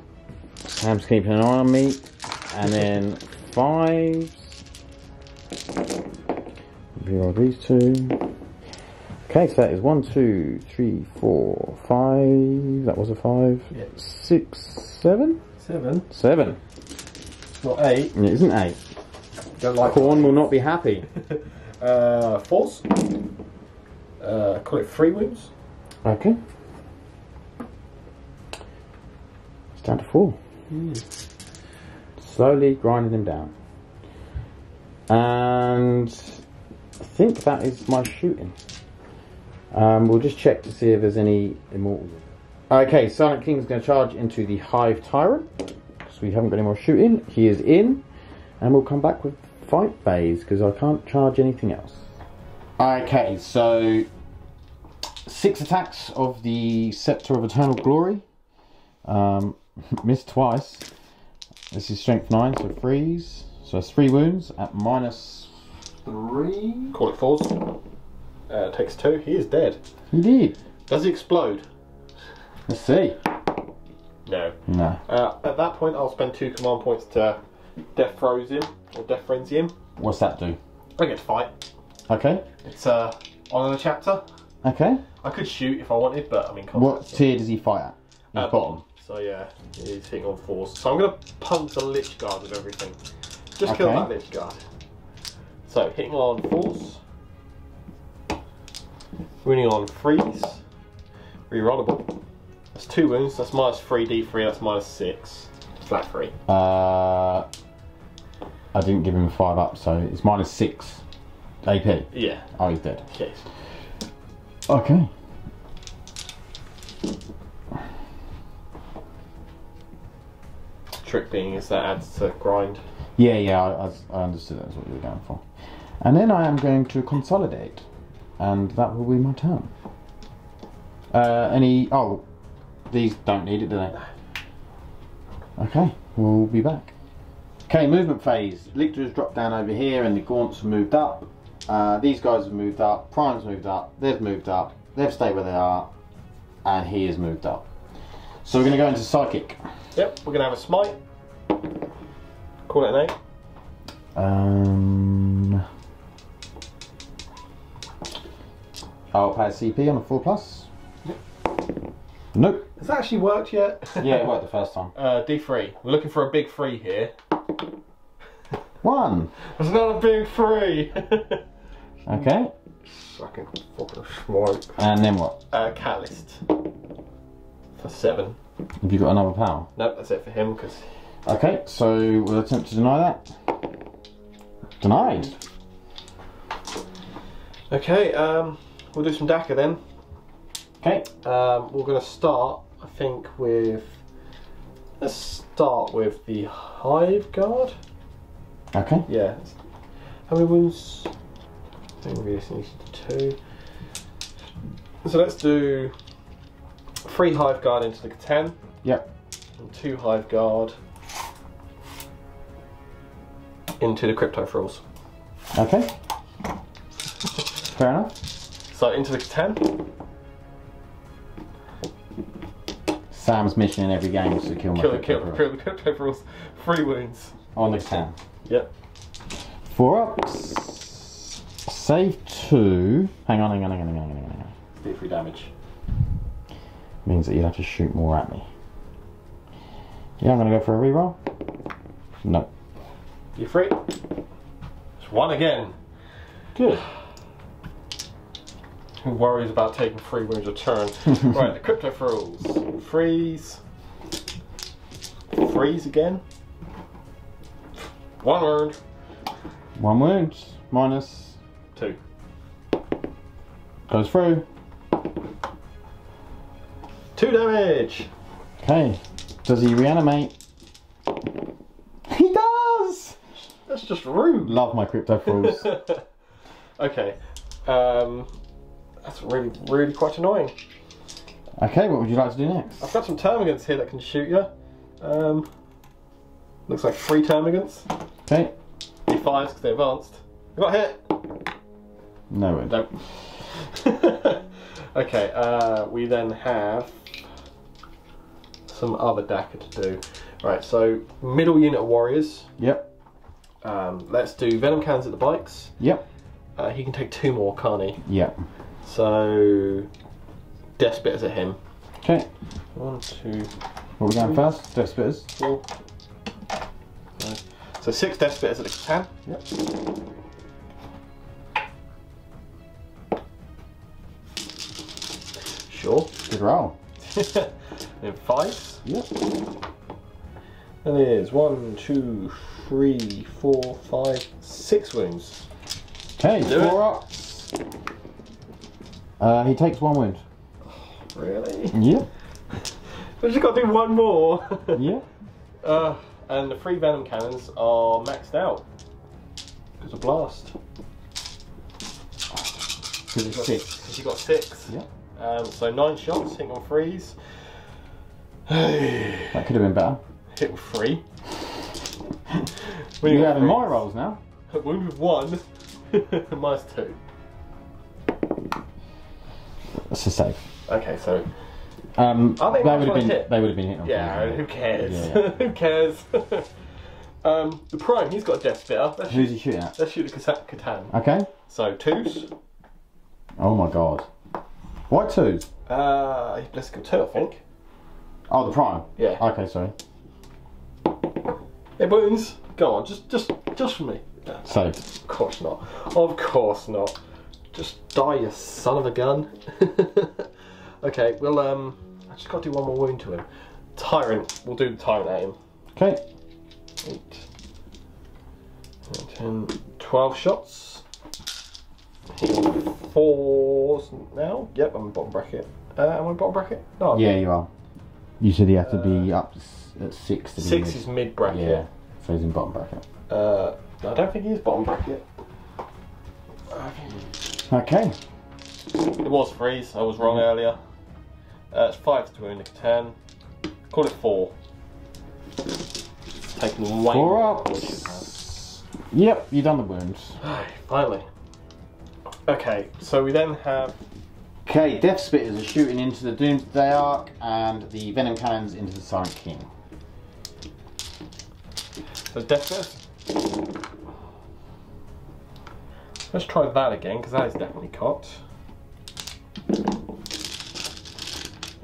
Sam's keeping an eye on me. And then 5s. Reroll these 2. Okay, so that is 1, 2, 3, 4, 5. That was a 5. Yeah. 6, 7? 7. 7. It's not 8. It isn't 8. Don't like Corn will not be happy. 4s. Call it 3 wounds. Okay. It's down to 4. Slowly grinding them down. And I think that is my shooting. We'll just check to see if there's any Immortals. Okay, Silent King's going to charge into the Hive Tyrant. Because we haven't got any more shooting. He is in. And we'll come back with fight phase because I can't charge anything else. Okay, so 6 attacks of the Scepter of Eternal Glory. Missed twice. This is strength 9, so freeze. So it's 3 wounds at -3. Call it 4s. Takes 2. He is dead. He did. Does he explode? Let's see. No. No. At that point, I'll spend 2 command points to Death Froze him, or Death Frenzy him. What's that do? I get to fight. Okay. It's on another chapter. Okay. I could shoot if I wanted, but I mean, What tier does he fight at? He's bottom. So yeah, he's hitting on 4s. So I'm going to punk the Lychguard with everything. Just kill that Lychguard. So hitting on 4s. Wounding on 3s. Rerollable. That's 2 wounds, that's -3 D3, that's -6. Flat 3. I didn't give him a 5 up, so it's -6 AP. Yeah. Oh, he's dead. Yes. Okay. Trick being is that adds to grind. Yeah, I understood that's what you were going for. And then I am going to consolidate, and that will be my turn. Oh, these don't need it, do they? Okay, we'll be back. Okay, movement phase. Lictor's dropped down over here, and the Gaunts have moved up. These guys have moved up. Prime's moved up. They've moved up. They've stayed where they are, and he has moved up. So we're going to go into Psychic. Yep, we're going to have a smite. Call it an 8. I'll pay a CP on a 4+. Yep. Nope. Has that actually worked yet? Yeah, it worked the first time. D3. We're looking for a big 3 here. 1. There's not a big 3. Okay. Fucking smoke. And then what? Catalyst. For 7. Have you got another power? Nope, that's it for him because. Okay, so we'll attempt to deny that. Denied. Okay, we'll do some DACA then. Okay. We're going to start, I think, with. Let's start with the Hive Guard. Okay. Yeah. How many wounds? I think we just need 2. So let's do 3 Hive Guard into the Catan. Yep. And 2 Hive Guard into the Cryptothralls. Okay. Fair enough. So into the Catan. Sam's mission in every game is to kill my Kill the Cryptothralls. 3 wounds. On the Catan. Yep. 4 ups. Save 2. Hang on. Do 3 damage. Means that you'll have to shoot more at me. Yeah, I'm going to go for a reroll. No. You free? It's 1 again. Good. Who worries about taking 3 wounds a turn? Right, the Cryptothralls. Freeze. Freeze again. 1 wound. 1 wound. Minus. 2. Goes through. 2 damage. Okay. Does he reanimate? He does! That's just rude. Love my Cryptothralls. Okay. That's really quite annoying. Okay, what would you like to do next? I've got some termagants here that can shoot you. Looks like 3 termagants. Okay. D5s because they advanced. You got hit. No wound. Nope. Okay, we then have some other DACA to do. Right, so middle unit of warriors. Yep. Let's do venom cannons at the bikes. Yep. He can take 2 more, can't he? Yep. So Death Spitters at him. Okay. 1, 2. What are we going first? Death Spitters. 4. 5. So 6 Death Spitters at the can. Yep. Sure. Good roll. Then 5s. Yep. And there's 1, 2, 3, 4, 5, 6 wounds. Okay, Do 4 ups. He takes 1 wound. Really? Yep. I've just got to do 1 more. Yep. And the 3 venom cannons are maxed out. Because of blast. Because it's 6. Because you got 6. Yep. So 9 shots, hitting on 3s. That could have been better. Hit with 3. You're having my rolls now. Wound with 1. Minus 2. That's a save. Okay, so They would Are they have been. hit? They would have been hit. On yeah, three. who cares? Yeah. Who cares? The Prime, he's got a Death Spitter. Who's he shooting at? Let's shoot the Catan. Okay. So 2s. Oh my god. Why 2s? Let's go 2, I think. Oh, the prime. Yeah. Okay, sorry. It wounds. Go on, just for me. Saved. Of course not. Of course not. Just die, you son of a gun. Okay, well, I just got to do 1 more wound to him. Tyrant. We'll do the Tyrant at him. Okay. 8, 9, 10, 12 shots. 4s now. Yep, I'm in bottom bracket. Am I bottom bracket? No. I'm Yeah, you are. You said you have to be up at 6 to be 6 mid. is mid bracket. Yeah. So he's in bottom bracket. No, I don't think he is bottom bracket. Okay. It was 3s. I was wrong earlier. It's 5 to wound, 10. Call it 4. Taking way 4 more than ups. Yep, you done the wounds. Finally. Okay, so we then have Okay, Death Spitters are shooting into the Doomsday Ark and the Venom Cannons into the Silent King. so Death Spitters. Let's try that again, because that is definitely cocked. And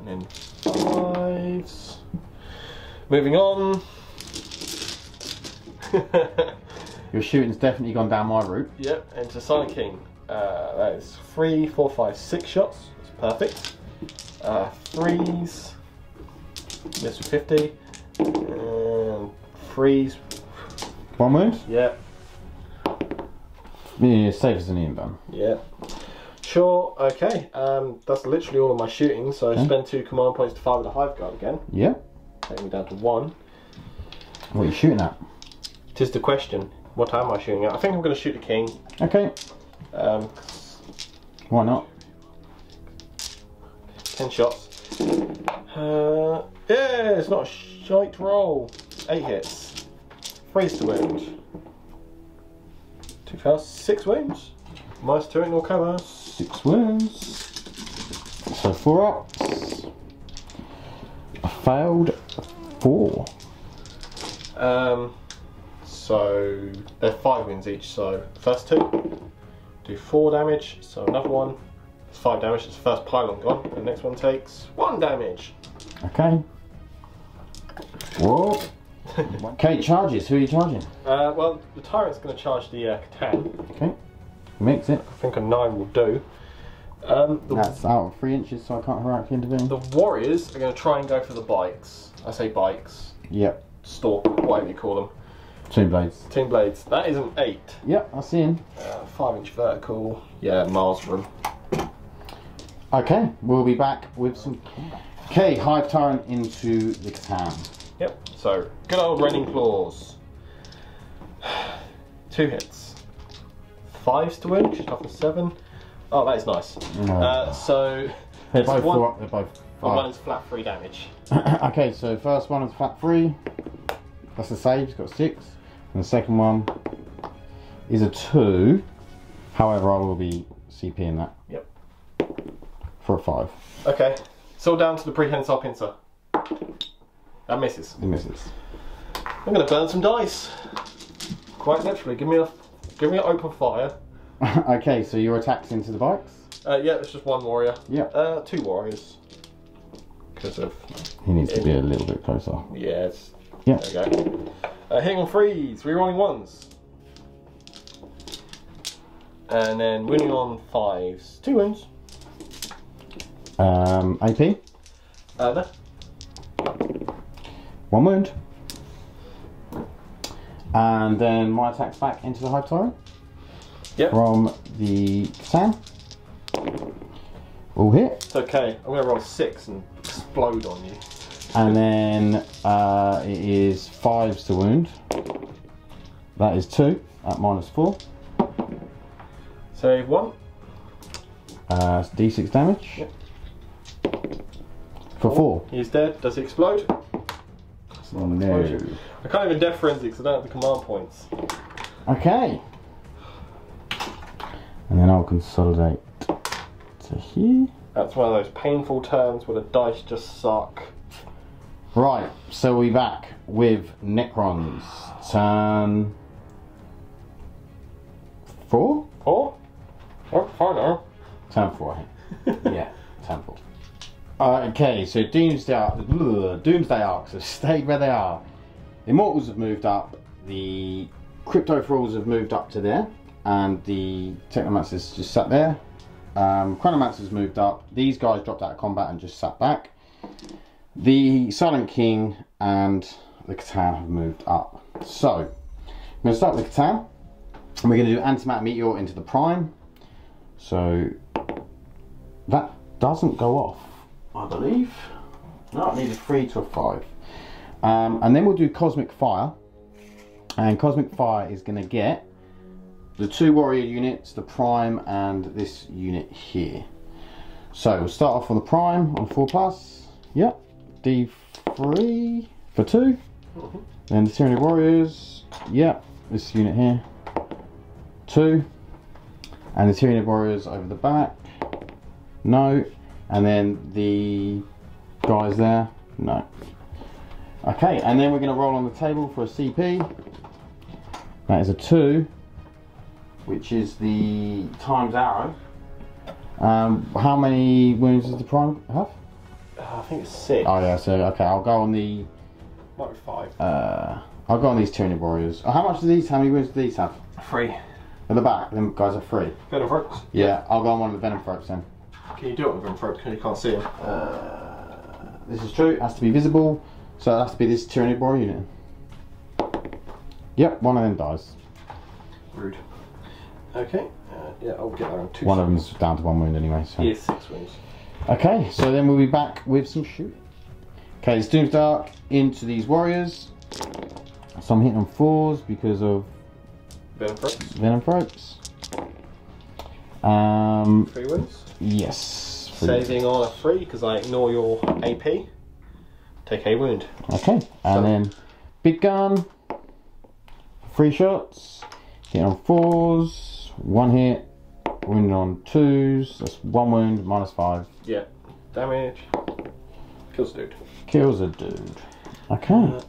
then 5s. Moving on. Your shooting's definitely gone down my route. Yep, into Silent King. That is 3, 4, 5, 6 shots. That's perfect. 3s. Miss with 50. And 3s. 1 wound? Yep. Yeah, safe as an Ian done. Yep. Sure, okay. That's literally all of my shooting, so I spend 2 command points to fire with the Hive Guard again. Yeah. Taking me down to 1. What are you shooting at? Tis the question. What am I shooting at? I think I'm going to shoot the King. Okay. Why not? 10 shots. Yeah, it's not a shite roll. 8 hits. 3s to wound. 2 fails. 6 wounds. Minus 2 in all cover. 6 wounds. So 4 ups. I failed 4. So they're 5 wounds each. So first 2 do 4 damage. So another one, it's 5 damage. It's the first pylon gone. And the next one takes 1 damage. Okay. Whoa. Okay, charges. Who are you charging? Well, the Tyrant's going to charge the Catan. Okay. Mix it. I think a 9 will do. That's out of 3 inches, so I can't heroically intervene. The Warriors are going to try and go for the bikes. I say bikes. Yep. Stalk, whatever you call them. Twin blades. Twin blades. That is an 8. Yep, I see him. 5-inch vertical. Yeah, miles from. Okay, we'll be back with some. Okay, Hive Tyrant into the Catan. Yep. So good old Rending Claws. 2 hits. 5s to win. Just off a 7. Oh, that is nice. No. So They're both one, they're both one's flat 3 damage. Okay, so first one is flat 3. That's a save, it's got 6. And the second one is a 2. However, I will be CPing that. Yep. For a 5. Okay. It's all down to the prehensile pincer. That misses. It misses. I'm going to burn some dice. Quite naturally. Give me an open fire. Okay, so your attack's into the bikes? Yeah, it's just 1 warrior. Yeah. 2 warriors. Because of... He needs to be a little bit closer. Yeah, it's... Yeah. There we go. Hitting on 3s, rerolling 1s. And then winning on 5s. 2 wounds. AP? No. 1 wound. And then my attack's back into the Hive Tyrant. Yep. From the Catan. All hit. It's okay. I'm going to roll 6 and explode on you. And then it is 5s to wound. That is 2 at -4. Save 1. D6 damage. Yep. For 4. He's dead. Does he explode? No. I can't even death frenzy because I don't have the command points. Okay. And then I'll consolidate to here. That's one of those painful turns where the dice just suck. Right, so we're back with Necrons. Turn 4? 4? Oh, 4 now. Turn 4, I think. Yeah, turn 4. Okay, so Doomsday Arcs have stayed where they are. Immortals have moved up, the Cryptothralls have moved up to there, and the Technomancers just sat there. Chronomancer's moved up, these guys dropped out of combat and just sat back. The Silent King and the Catan have moved up. So, I'm going to start with the Catan, and we're going to do Antimatter Meteor into the Prime. So, that doesn't go off, I believe. No, it needed 3 to a 5. And then we'll do Cosmic Fire. And Cosmic Fire is going to get the 2 warrior units, the Prime, and this unit here. So we'll start off on the Prime on 4+. Yep. D3 for 2. Then the Tyranid Warriors. Yep. This unit here. 2. And the Tyranid Warriors over the back. No. And then the guys there. No. Okay, and then we're going to roll on the table for a CP. That is a 2, which is the times arrow. How many wounds does the Prime have? I think it's 6. Oh yeah, so okay, I'll go on the... Might be 5. I'll go on these Tyranid Warriors. Oh, how many wounds do these have? 3. At the back, them guys are 3. Venom Throats? Yeah, I'll go on one of the Venom Throats then. Can you do it with Venom Throats because you can't see them? This is true, it has to be visible, so it has to be this Tyranid Warrior unit. Yep, one of them dies. Rude. Okay, yeah, I'll get that on 2. One of them's down to 1 wound anyway. So. He is 6 wounds. Okay, so then we'll be back with some shooting. Okay, it's Doomsday Arc into these warriors. So I'm hitting on 4s because of Venom Throats. Venom Throats. 3 wounds. Yes. Saving on a 3 because I ignore your AP. Take a wound. Okay, and then big gun. 3 shots. Hitting on 4s. 1 hit. Wounded on 2s. That's 1 wound. -5. Yeah. Damage. Kills a dude. Kills a dude. Okay.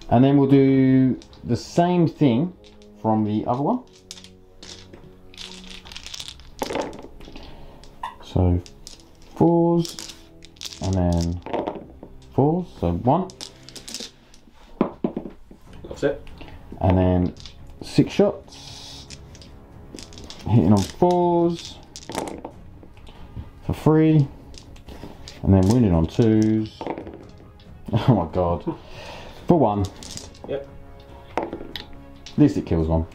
And then we'll do the same thing from the other one. So 4s, and then 4s, so 1. That's it. And then 6 shots, hitting on 4s for 3, and then wounding on 2s. Oh my god, for 1. Yep. At least it kills one.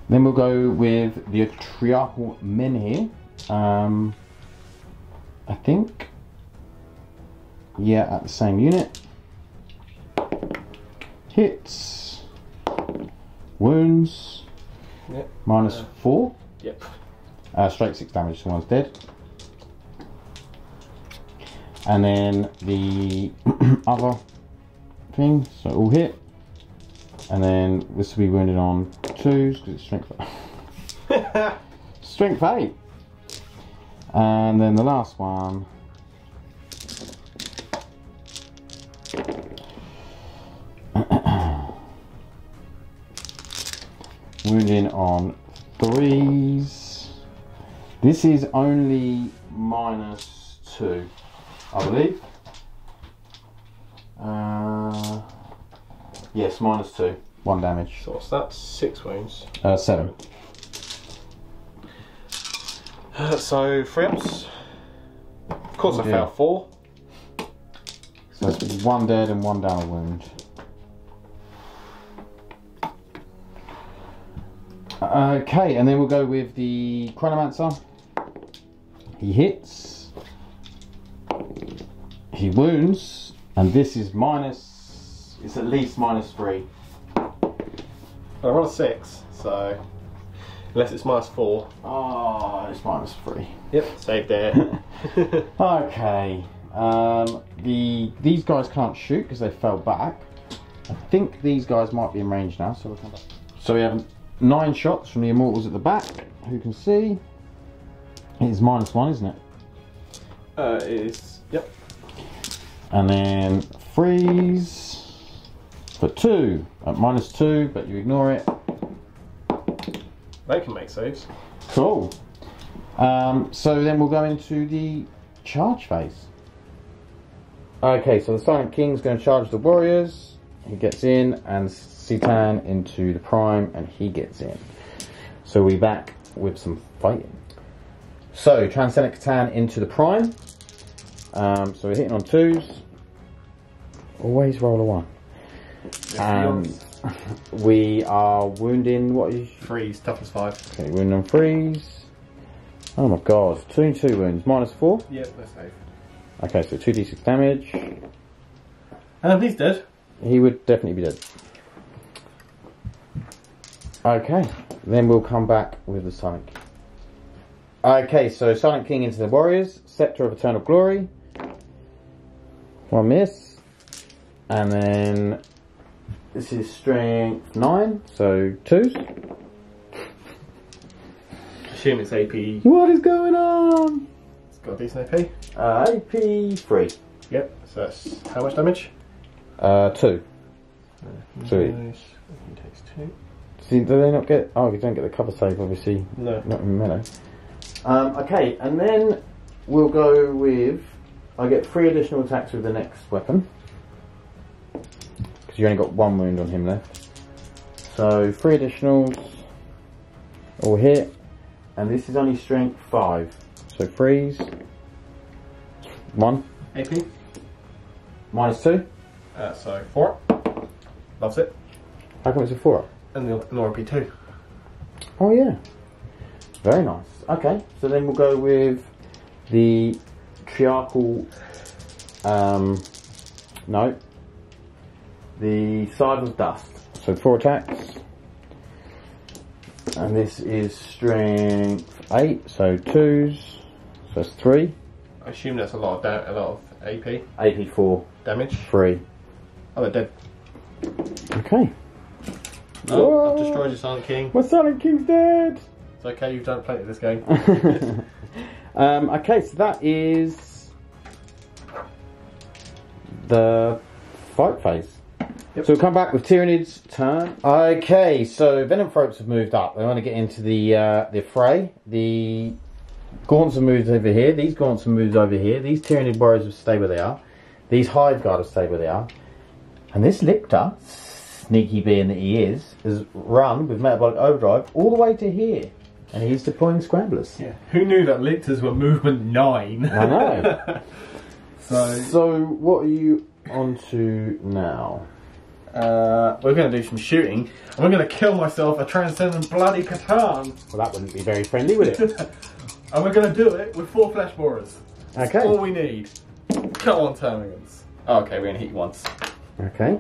Then we'll go with the Triarchal Men here. I think. Yeah, at the same unit. Hits. Wounds. Yep. -4. Yep. Straight 6 damage, so one's dead. And then the other thing, so all hit. And then this will be wounded on 2s because it's strength 8. Strength 8. And then the last one. Wounding on 3s. This is only -2, I believe. Yes, -2. 1 damage. So what's that? 6 wounds. 7. So 3 ups. Of course, Oh, I dear. failed 4. So it's 1 dead and 1 down a wound. Okay, and then we'll go with the Chronomancer. He hits. He wounds, and this is it's at least -3. I rolled a 6, so unless it's -4. Oh, it's -3. Yep, saved there. Okay, these guys can't shoot because they fell back. I think these guys might be in range now, so we'll come back. So we have 9 shots from the Immortals at the back. Who can see? It is -1, isn't it? It is. Yep. And then freeze for 2 at -2, but you ignore it. They can make saves. Cool. So then we'll go into the charge phase. Okay, so the Silent King's going to charge the warriors. He gets in, and Citan into the prime, and he gets in. So we're back with some fighting. So Transcendent Catan into the prime. So we're hitting on 2s. Always roll a 1. And we are wounding. What is 3's toughness 5. okay? Wounding on 3s. Oh my god, 2 wounds, -4. Yep, that's safe. Okay, so 2d6 damage. And he's dead. He would definitely be dead. Okay, then we'll come back with the Silent King. Okay, so Silent King into the warriors. Scepter of Eternal Glory. 1 miss. And then this is strength 9, so 2s. Assume it's AP. What is going on? It's got a decent AP. AP 3. Yep, so that's how much damage? 2. Sweet. Nice. He takes 2. See, do they not get? Oh, you don't get the cover save, obviously. No. Not in melee. Okay, and then we'll go with. I get 3 additional attacks with the next weapon because you only got 1 wound on him left. So 3 additionals, all hit, and this is only strength 5. So freeze. 1. AP. -2. So 4. Loves it. How come it's a 4? And the AP 2. Oh yeah. Very nice. Okay, so then we'll go with the Triarchal. No. The Scythe of Dust. So 4 attacks. And this is strength 8, so 2s. So that's 3. I assume that's a lot of AP. AP 4. Damage. 3. Oh, they're dead. Okay. Oh, I've destroyed your Silent King. My Silent King's dead! It's okay, you've done plenty of this game. Okay, so that is the fight phase. Yep. So we'll come back with Tyranids turn. Okay, so Venomthropes have moved up. They want to get into the fray. The Gaunts have moved over here. These Gaunts have moved over here. These Tyranid Warriors have stayed where they are. These Hiveguard have stayed where they are. And this Lictor, sneaky being that he is, has run with Metabolic Overdrive all the way to here. And he's deploying Scramblers. Yeah. Who knew that Lictors were movement 9? I know. So what are you on to now? We're going to do some shooting. And we're going to kill myself a Transcendent bloody Catan. Well, that wouldn't be very friendly, would it? And we're going to do it with 4 Flesh Borers. Okay. That's all we need. Come on, Termagants. Oh, okay, we're going to hit you once. Okay.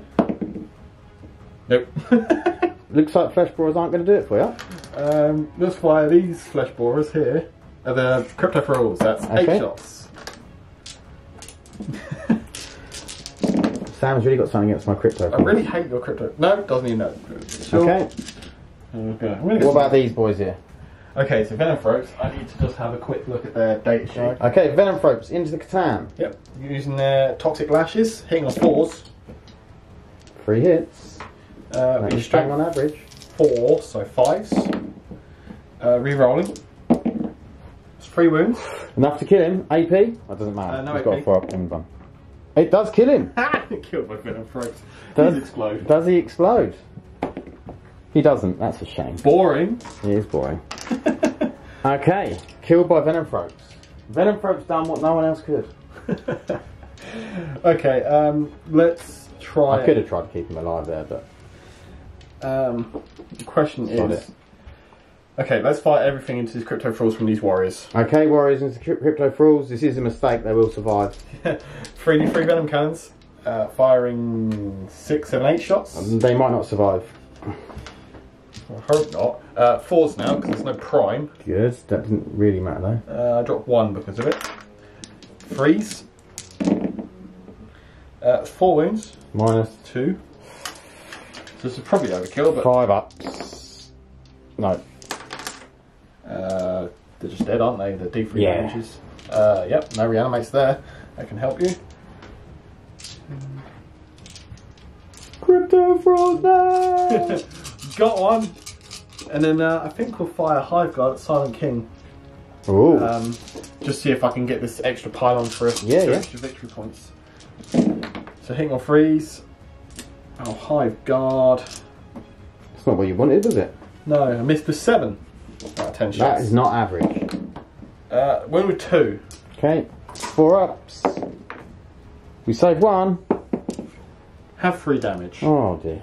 Nope. Looks like Flesh Borers aren't going to do it for you. Let's fire these Flesh Borers here. Are the Cryptothralls. That's 8 shots. Sam's really got something against my crypto. I really hate your crypto. No, doesn't even know. Sure. Okay. Okay. What about these boys here? Okay, so Venomthropes, I need to just have a quick look at their data sheet. Okay, Venomthropes into the Catan. Yep, using their Toxic Lashes, hitting on 4s. 3 hits. We strength on average. 4, so 5s. Re-rolling. It's 3 wounds. Enough to kill him. AP? That doesn't matter. No He's AP. got a 4 up in one. It does kill him. Killed by Venomthropes. Does He's explode. Does he explode? He doesn't. That's a shame. Boring. He is boring. Okay, killed by Venomthropes. Venomthropes done what no one else could. Okay, let's try. I could have tried to keep him alive there, but the question Sod is. it. Okay, let's fire everything into these Cryptothralls from these warriors. okay, Warriors into Cryptothralls. This is a mistake. They will survive. 3d3 Venom Cannons, firing 6, 7, 8 shots. They might not survive. I hope not. 4s now, because there's no prime. Good. That didn't really matter though. I dropped 1 because of it. 3s. 4 wounds. Minus 2. So this is probably overkill, but 5 ups. No. they're just dead, aren't they? The D3 Yeah. damages. Yep, no reanimates there. That can help you. Cryptothralls now! Got one. And then I think we'll fire Hiveguard at Silent King. Ooh. Just see if I can get this extra pylon for us. Yeah, yeah. Extra victory points. So hitting on 3s. Oh, Hiveguard. That's not what you wanted, was it? No, I missed the 7 out of 10 shots. That is not average. Went with 2. Okay, 4 ups. We save 1. Have 3 damage. Oh dear.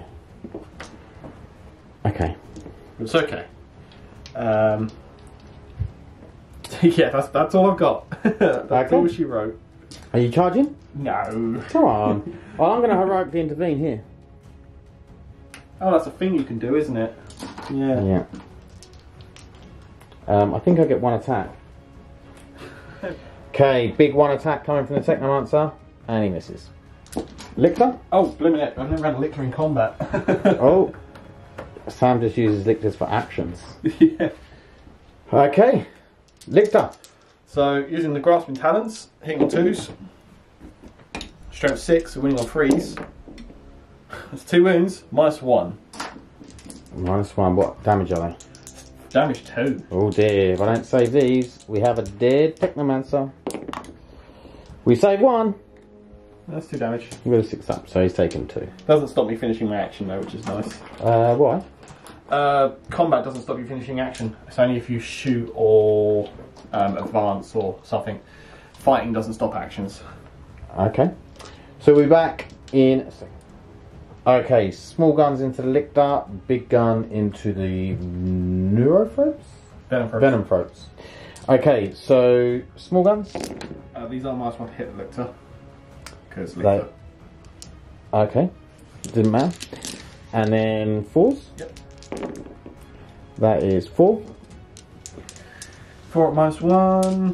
Okay. It's okay. Yeah, that's all I've got. That's Okay. all she wrote. Are you charging? No. Come on. Well, I'm going to heroically intervene here. Oh, that's a thing you can do, isn't it? Yeah. Yeah. I think I get 1 attack. Okay, big 1 attack coming from the Technomancer, and he misses. Lictor? Oh, blimmin' it. I've never had a Lictor in combat. Oh. Sam just uses Lictors for actions. Yeah. Okay. Lictor. So, using the Grasping Talons, hitting on 2s. Strength 6, winning on 3s. That's 2 wounds, -1. -1. What damage are they? Damage 2. Oh dear, if I don't save these, we have a dead Technomancer. We save 1. That's 2 damage. We've got a 6 up, so he's taken 2. Doesn't stop me finishing my action though, which is nice. Why? Combat doesn't stop you finishing action. It's only if you shoot or advance or something. Fighting doesn't stop actions. Okay. So we're back in a second. Okay, small guns into the Lictor, big gun into the Neurophobes? Venomthropes. Okay, so small guns. These are -1 to hit the Lictor. Because They- Lictor. Okay, didn't matter. And then 4s. Yep. That is 4. 4 at -1.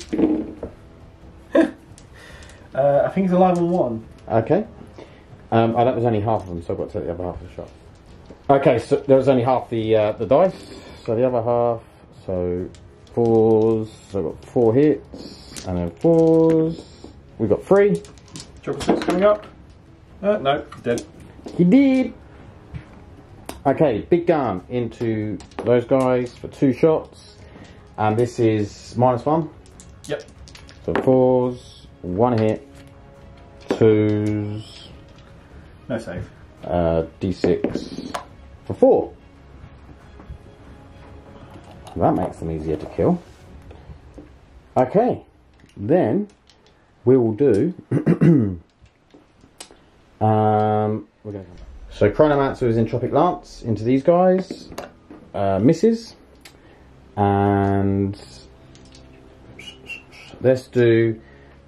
I think he's alive on 1. Okay. Oh, that was only half of them, so I've got to take the other half of the shot. Okay, so there was only half the dice, so the other half, so 4s, so I've got 4 hits, and then 4s, we've got 3. Triple 6 coming up. No, didn't. He did. Okay, big gun into those guys for 2 shots. And this is -1. Yep. So 4s, 1 hit, 2s. No save. D6 for 4. That makes them easier to kill. Okay, then we will do. We're going to come back. So Chronomancer is Entropic Lance into these guys, misses, and let's do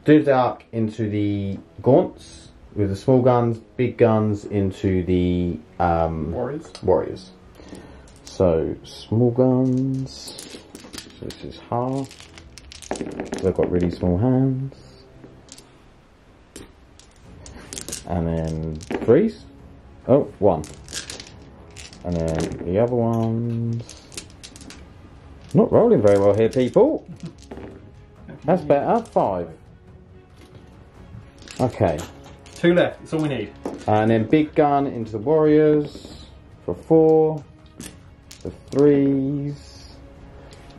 Dark into the Gaunts with the small guns, big guns into the warriors. So small guns. So this is half. They've got really small hands. And then 3s. Oh, 1. And then the other ones. Not rolling very well here, people. That's better. 5. Okay. 2 left. That's all we need. And then big gun into the warriors for 4. The 3s.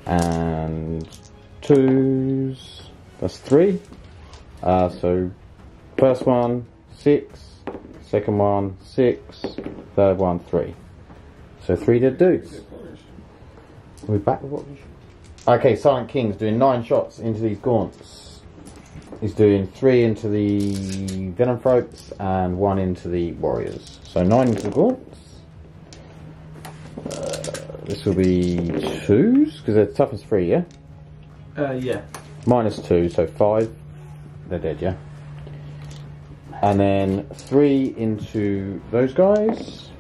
And 2s. That's 3. So first one 6. Second one 6. Third one 3. So 3 dead dudes. We're back with what we should. Okay, Silent King's doing 9 shots into these gaunts. He's doing 3 into the Venomthropes and 1 into the warriors. So 9 into the gaunts. This will be 2s because they're tough as 3, yeah? Yeah. -2, so 5. They're dead, yeah? And then 3 into those guys.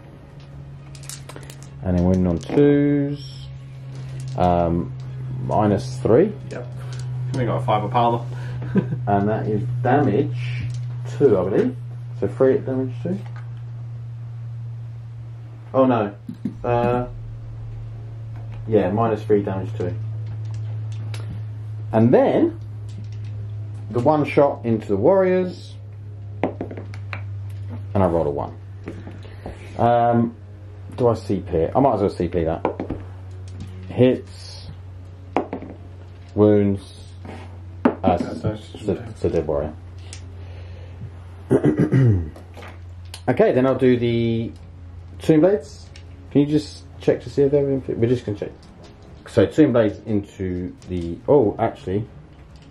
And then winning on 2s. -3. Yep. We got a 5 of power. And that is damage 2, I believe. So 3 at damage 2. Oh no. Yeah, -3 damage 2. And then the 1 shot into the warriors. And I rolled a 1. Do I CP it? I might as well CP that. Hits. Wounds. It's a dead warrior. Okay, then I'll do the Tomb Blades. Can you just check to see if they're in? We're just going to check. So Tomb Blades into the... Oh, actually,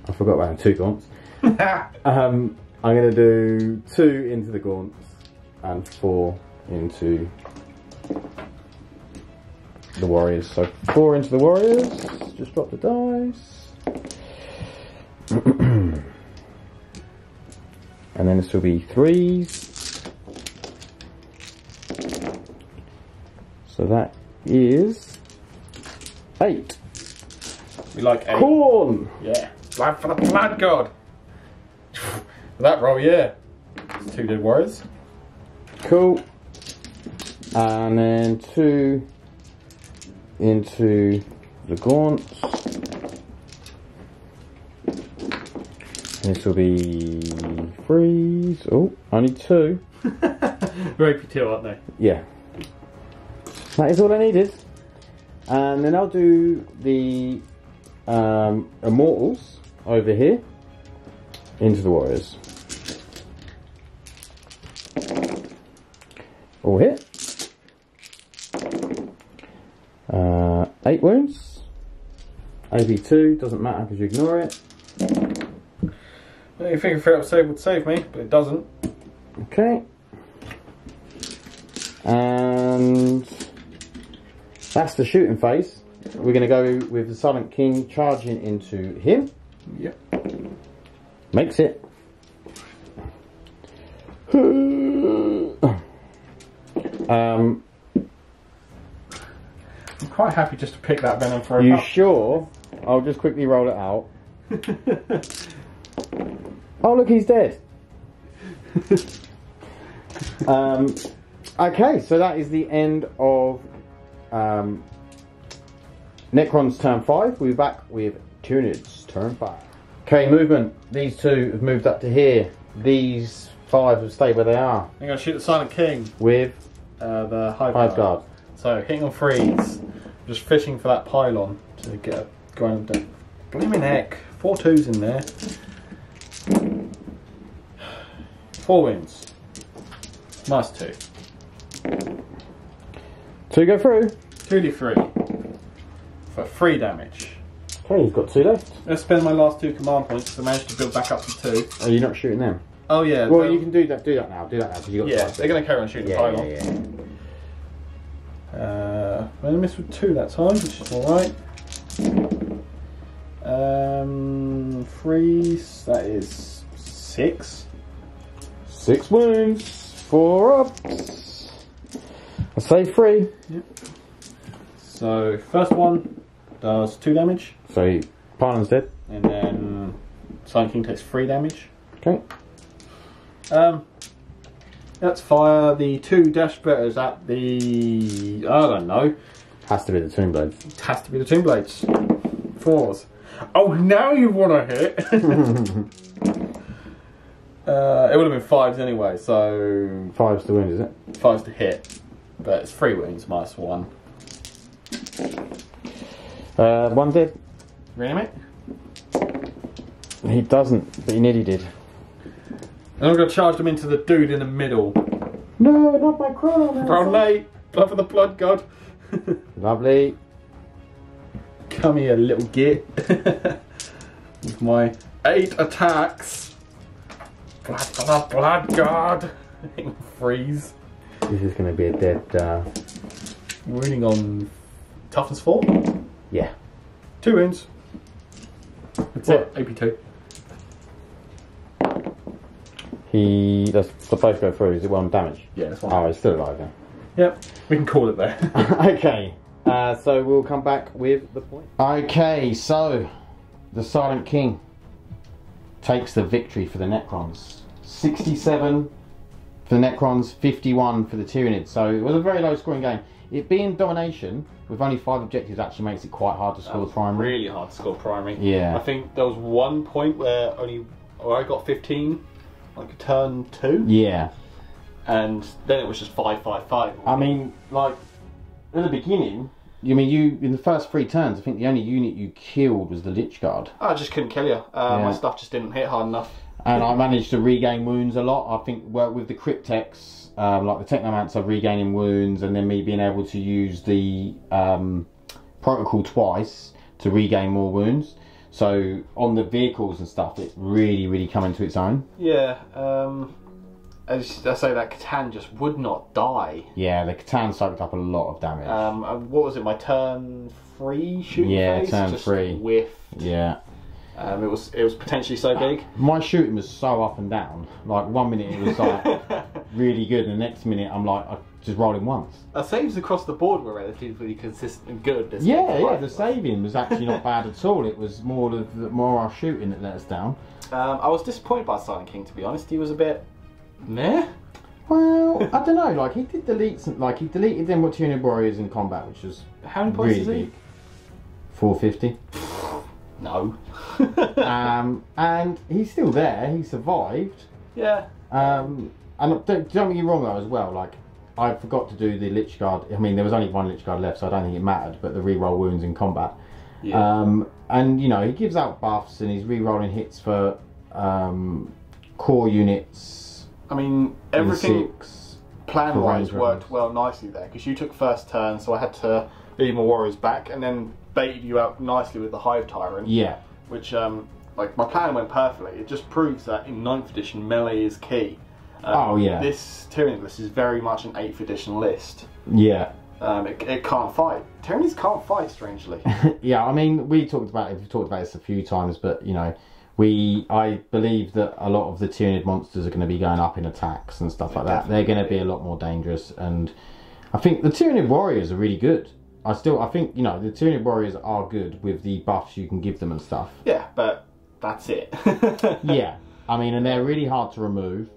I forgot about 2 gaunts. I'm going to do 2 into the gaunts and 4 into the warriors. So 4 into the warriors. Just drop the dice. And then this will be 3s. So that is 8. We like 8. Corn! Yeah. Blood for the blood god. That roll, yeah. It's 2 dead warriors. Cool. And then 2 into the gaunts. This will be 3s. Oh, only 2. Very pure, aren't they? Yeah. That is all I needed. And then I'll do the Immortals over here into the warriors. All hit. 8 wounds. AB2, doesn't matter because you ignore it. Well, you think if it would save me, but it doesn't. Okay. And that's the shooting phase. We're going to go with the Silent King charging into him. Yep. Makes it. I'm quite happy just to pick that venom for You sure? I'll just quickly roll it out. Oh look, he's dead. Okay, so that is the end of Necrons turn 5. We'll be back with Tyranids turn 5. Okay, movement. These 2 have moved up to here. These 5 will stay where they are. I'm going to shoot the Silent King With the Hive Hive Guard. So hitting on 3s, just fishing for that pylon to get a grind down. Blimmin' heck, 4 2s in there. 4 wins. Nice 2. 2 go through. 2d3 for 3 damage. Okay, you've got 2 left. Let's spend my last 2 command points because I managed to build back up to 2. Are you not shooting them? Oh yeah. Well, you can do that. Do that now. Do that now because you got. Yeah, they're going to carry on shooting the pylon. I only missed with 2 that time, which is alright. 3, that is 6. 6 wounds, 4 ups. I say 3. Yep. So first one does 2 damage. So pylon's dead. And then Silent King takes 3 damage. Okay. Let's fire the 2 dash betters at the... I don't know. Has to be the Tomb Blades. It has to be the Tomb Blades. 4s. Oh, now you want to hit! It would have been 5s anyway, so... 5's the wound, is it? 5s to hit. But it's 3 wounds minus 1. 1 dead. Reanimate? He doesn't, but he nearly did. And I'm going to charge them into the dude in the middle. No, not my Chronomancer. Bro, mate! Blood for the blood god. Lovely. Come here, little git. With my 8 attacks. Blood for the blood god. Freeze. This is going to be a dead. Wounding on toughness 4. Yeah. 2 wounds. That's it. AP2. He does the both go through. Is it 1 damage? Yeah, that's 1. Oh, he's still alive then. Yep, we can call it there. Okay, so we'll come back with the point. Okay, so the Silent King takes the victory for the Necrons. 67 for the Necrons, 51 for the Tyranids. So it was a very low scoring game. It being domination with only 5 objectives actually makes it quite hard to score primary. Really hard to score primary. Yeah. I think there was 1 point where I got 15, like turn 2. Yeah. And then it was just 5-5-5. I mean, like, at the beginning, in the first 3 turns, I think the only unit you killed was the Lychguard. I just couldn't kill you. My stuff just didn't hit hard enough. And I managed to regain wounds a lot. I think with the Cryptex, like the Technomancer regaining wounds, and then me being able to use the protocol twice to regain more wounds. So on the vehicles and stuff, it really come into its own. Yeah. As I say, that Catan just would not die. Yeah, the Catan soaked up a lot of damage. What was it? My turn 3 shooting phase? Turn just 3. Whiffed. Yeah. It was potentially so big. My shooting was so up and down. Like 1 minute it was like really good, and the next minute I'm like just rolling once. Our saves across the board were relatively consistent and good. The saving was actually not bad at all. It was more our shooting that let us down. I was disappointed by Silent King, to be honest. He was a bit meh. Well, I don't know. Like he did delete some. Like he deleted them with Tyranids Warriors in combat, which was how many points really is he? big. 450. No. And he's still there. He survived. Yeah. And don't get me wrong though as well. Like I forgot to do the Lychguard. I mean, there was only 1 Lychguard left, so I don't think it mattered. But the reroll wounds in combat. Yeah. And you know he gives out buffs and he's rerolling hits for core units. I mean, everything plan-wise worked well nicely there because you took first turn, so I had to leave my warriors back and then baited you out nicely with the Hive Tyrant. Yeah. Which, like, my plan went perfectly. It just proves that in 9th edition, melee is key. This Tyranid list is very much an 8th edition list. Yeah. It can't fight. Tyranids can't fight, strangely. Yeah, I mean, we've talked about this a few times, but, you know, I believe that a lot of the Tyranid monsters are going to be going up in attacks and stuff like that. They're going to be a lot more dangerous, and I think the Tyranid Warriors are really good. I think, you know, the Tyranid Warriors are good with the buffs you can give them and stuff. Yeah, but that's it. Yeah, I mean, and they're really hard to remove.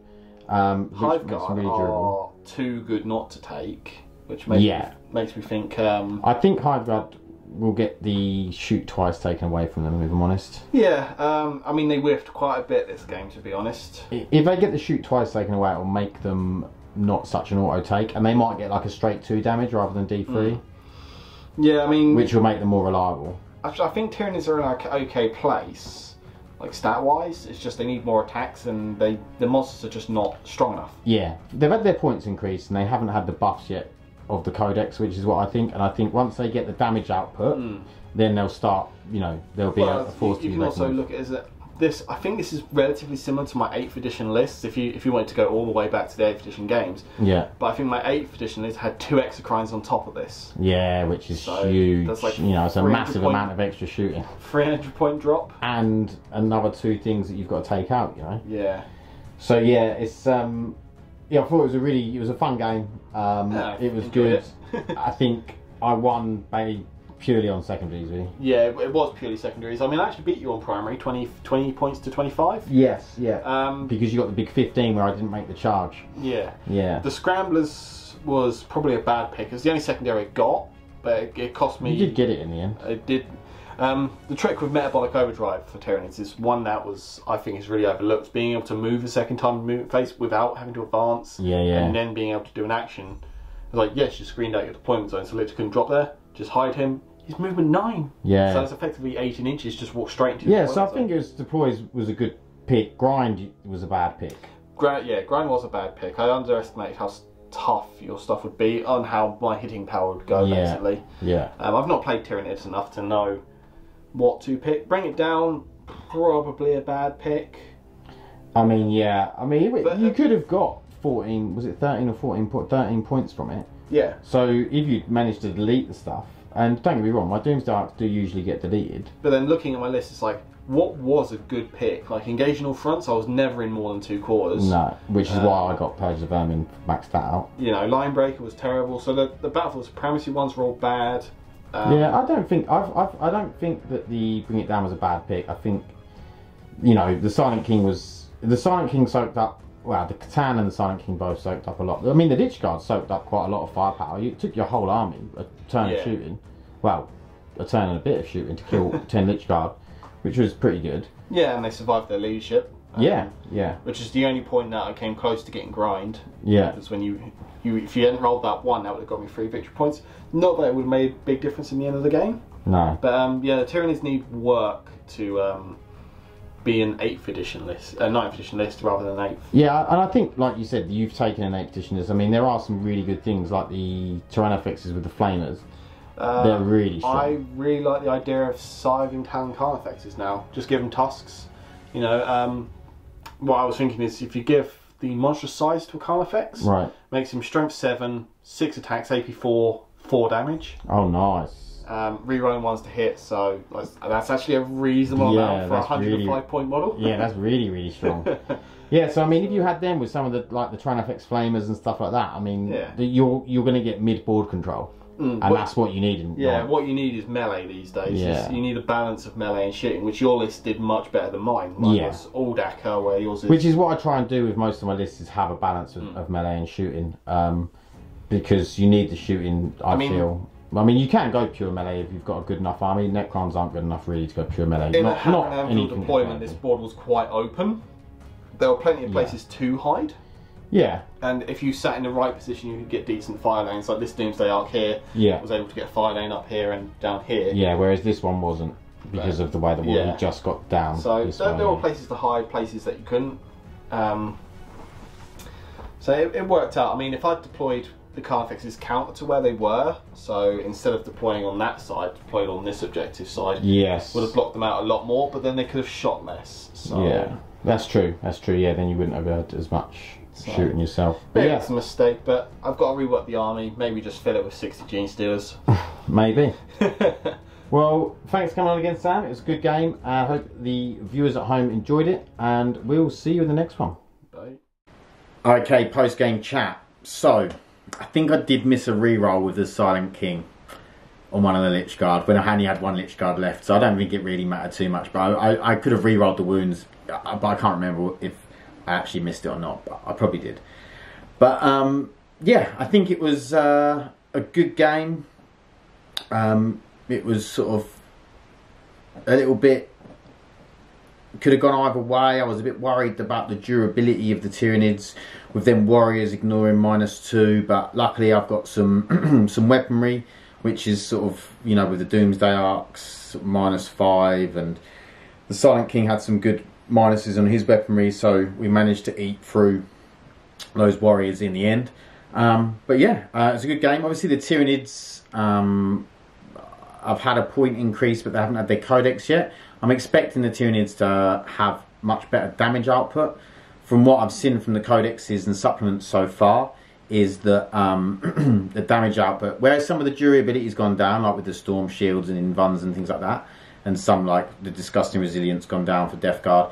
Hive Guard really are too good not to take, which makes me think... I think Hive Guard we'll get the shoot twice taken away from them, if I'm honest. Yeah, I mean, they whiffed quite a bit this game, to be honest. If they get the shoot twice taken away, it'll make them not such an auto take, and they might get like a straight 2 damage rather than D3. Yeah, I mean, which will make them more reliable. I think Tyranids are in like an okay place, like stat wise. It's just they need more attacks, and the monsters are just not strong enough. Yeah, they've had their points increased, and they haven't had the buffs yet of the Codex, which is what I think. And I think once they get the damage output, then they'll start. You know, there'll be a force to be You can also look at it as this. I think this is relatively similar to my 8th edition lists. If you wanted to go all the way back to the 8th edition games, yeah. But I think my 8th edition list had 2 Exocrines on top of this. Yeah, which is huge. That's like, you know, it's a massive amount of extra shooting. 300 point drop, and another 2 things that you've got to take out. You know. Yeah. So yeah, it's yeah. I thought it was a fun game. It was good. I think I won by purely on secondaries, really. Yeah, it was purely secondaries. I mean, I actually beat you on primary, 20 points to 25. Yes, yeah. Because you got the big 15 where I didn't make the charge. Yeah. Yeah. The Scramblers was probably a bad pick. It's the only secondary I got, but it cost me... You did get it in the end. It did. The trick with Metabolic Overdrive for Tyranids is one that I think is really overlooked. Being able to move a second time movement phase without having to advance. Yeah, yeah. And then being able to do an action. It's like, yes, you screened out your deployment zone, so Lich couldn't drop there. Just hide him. He's movement 9. Yeah. So it's effectively 18 inches, just walk straight into the so I think it was Deploys was a good pick. Grind was a bad pick. Grind was a bad pick. I underestimated how tough your stuff would be on how my hitting power would go, basically. Yeah. I've not played Tyranids enough to know what to pick. Bring it down, probably a bad pick. I mean, yeah. I mean, you could have got 14, was it 13 or 13 points from it. Yeah. So if you managed to delete the stuff, and don't get me wrong, my Doomsday Arcs do usually get deleted. But then looking at my list, it's like, what was a good pick? Like, engaging all fronts, I was never in more than 2 quarters. No, which is why I got Purge of Vermin maxed that out. You know, Line Breaker was terrible, so the Battlefield Supremacy ones were all bad. Yeah, I don't think that the Bring It Down was a bad pick. I think, you know, the Silent King soaked up. Well, the Catan and the Silent King both soaked up a lot. I mean, the Lychguard soaked up quite a lot of firepower. You took your whole army, a turn of shooting. Well, a turn and a bit of shooting to kill 10 Lychguard, which was pretty good. Yeah, and they survived their leadership. Yeah. Which is the only point that I came close to getting grind. Yeah. Because when if you hadn't rolled that 1, that would have got me 3 victory points. Not that it would have made a big difference in the end of the game. No. But yeah, the Tyranids need work to be an 8th edition list, a 9th edition list rather than 8th. Yeah, and I think, like you said, you've taken an 8th edition list. I mean, there are some really good things, like the Tyrannofexes with the Flamers. They're really strong. I really like the idea of scything Talon Carnifexes now. Just give them tusks. You know, what I was thinking is if you give the monstrous size to a Carnifex, right, makes him strength 7, 6 attacks, AP 4, 4 damage. Oh, nice. Rerolling ones to hit, so that's actually a reasonable amount for a 105 point model. Yeah, that's really strong. Yeah, so I mean, if you had them with some of the the Tyrannofex Flamers and stuff like that, I mean, you're going to get mid board control, and that's what you need. What you need is melee these days. Yeah. You need a balance of melee and shooting, which your list did much better than mine. Mine was all Dakar, where yours is. Which is what I try and do with most of my lists, is have a balance of melee and shooting, because you need the shooting. I feel. I mean, you can go pure melee if you've got a good enough army. Necrons aren't good enough really to go pure melee. In a Hammer and Anvil deployment, this board was quite open. There were plenty of places to hide. Yeah. And if you sat in the right position, you could get decent fire lanes. Like this Doomsday Arc here was able to get a fire lane up here and down here. Yeah, whereas this one wasn't, because of the way the wall just got down. So there were places to hide, places that you couldn't. So it worked out. I mean, if I'd deployed the Carnifexes counter to where they were, so instead of deploying on that side, deployed on this objective side, would have blocked them out a lot more, but then they could have shot less. So, yeah, that's true. Yeah, then you wouldn't have had as much shooting yourself. But yeah, it's a mistake, but I've got to rework the army, maybe just fill it with 60 Gene Stealers. Maybe. Well, thanks for coming on again, Sam. It was a good game. I hope the viewers at home enjoyed it, and we'll see you in the next one. Bye. Okay, post-game chat. So, I think I did miss a reroll with the Silent King on one of the Lychguard when I only had one Lychguard left, so I don't think it really mattered too much. But I could have rerolled the wounds, but I can't remember if I actually missed it or not. But I probably did. But yeah, I think it was a good game. it was sort of a little bit, could have gone either way. I was a bit worried about the durability of the Tyranids with them warriors ignoring -2, but luckily I've got some some weaponry, which is sort of, you know, with the Doomsday Arcs -5, and the Silent King had some good minuses on his weaponry, so we managed to eat through those warriors in the end. But yeah, it's a good game. Obviously the Tyranids, I've had a point increase, but they haven't had their Codex yet. I'm expecting the Tyranids to have much better damage output. From what I've seen from the Codexes and supplements so far, is that the damage output, whereas some of the durability has gone down, like with the Storm Shields and Invuns and things like that, and some like the Disgusting Resilience gone down for Death Guard,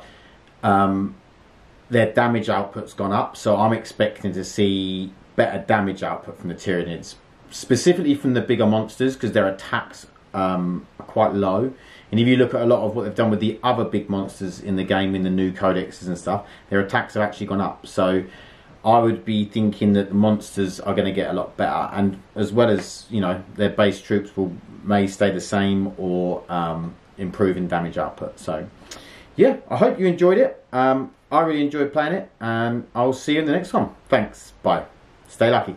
their damage output's gone up. So I'm expecting to see better damage output from the Tyranids, specifically from the bigger monsters, because their attacks are quite low. And if you look at a lot of what they've done with the other big monsters in the game, in the new codexes and stuff, their attacks have actually gone up. So I would be thinking that the monsters are going to get a lot better, and as well as, you know, their base troops may stay the same or improve in damage output. So yeah, I hope you enjoyed it. I really enjoyed playing it, and I'll see you in the next one. Thanks, bye, stay lucky.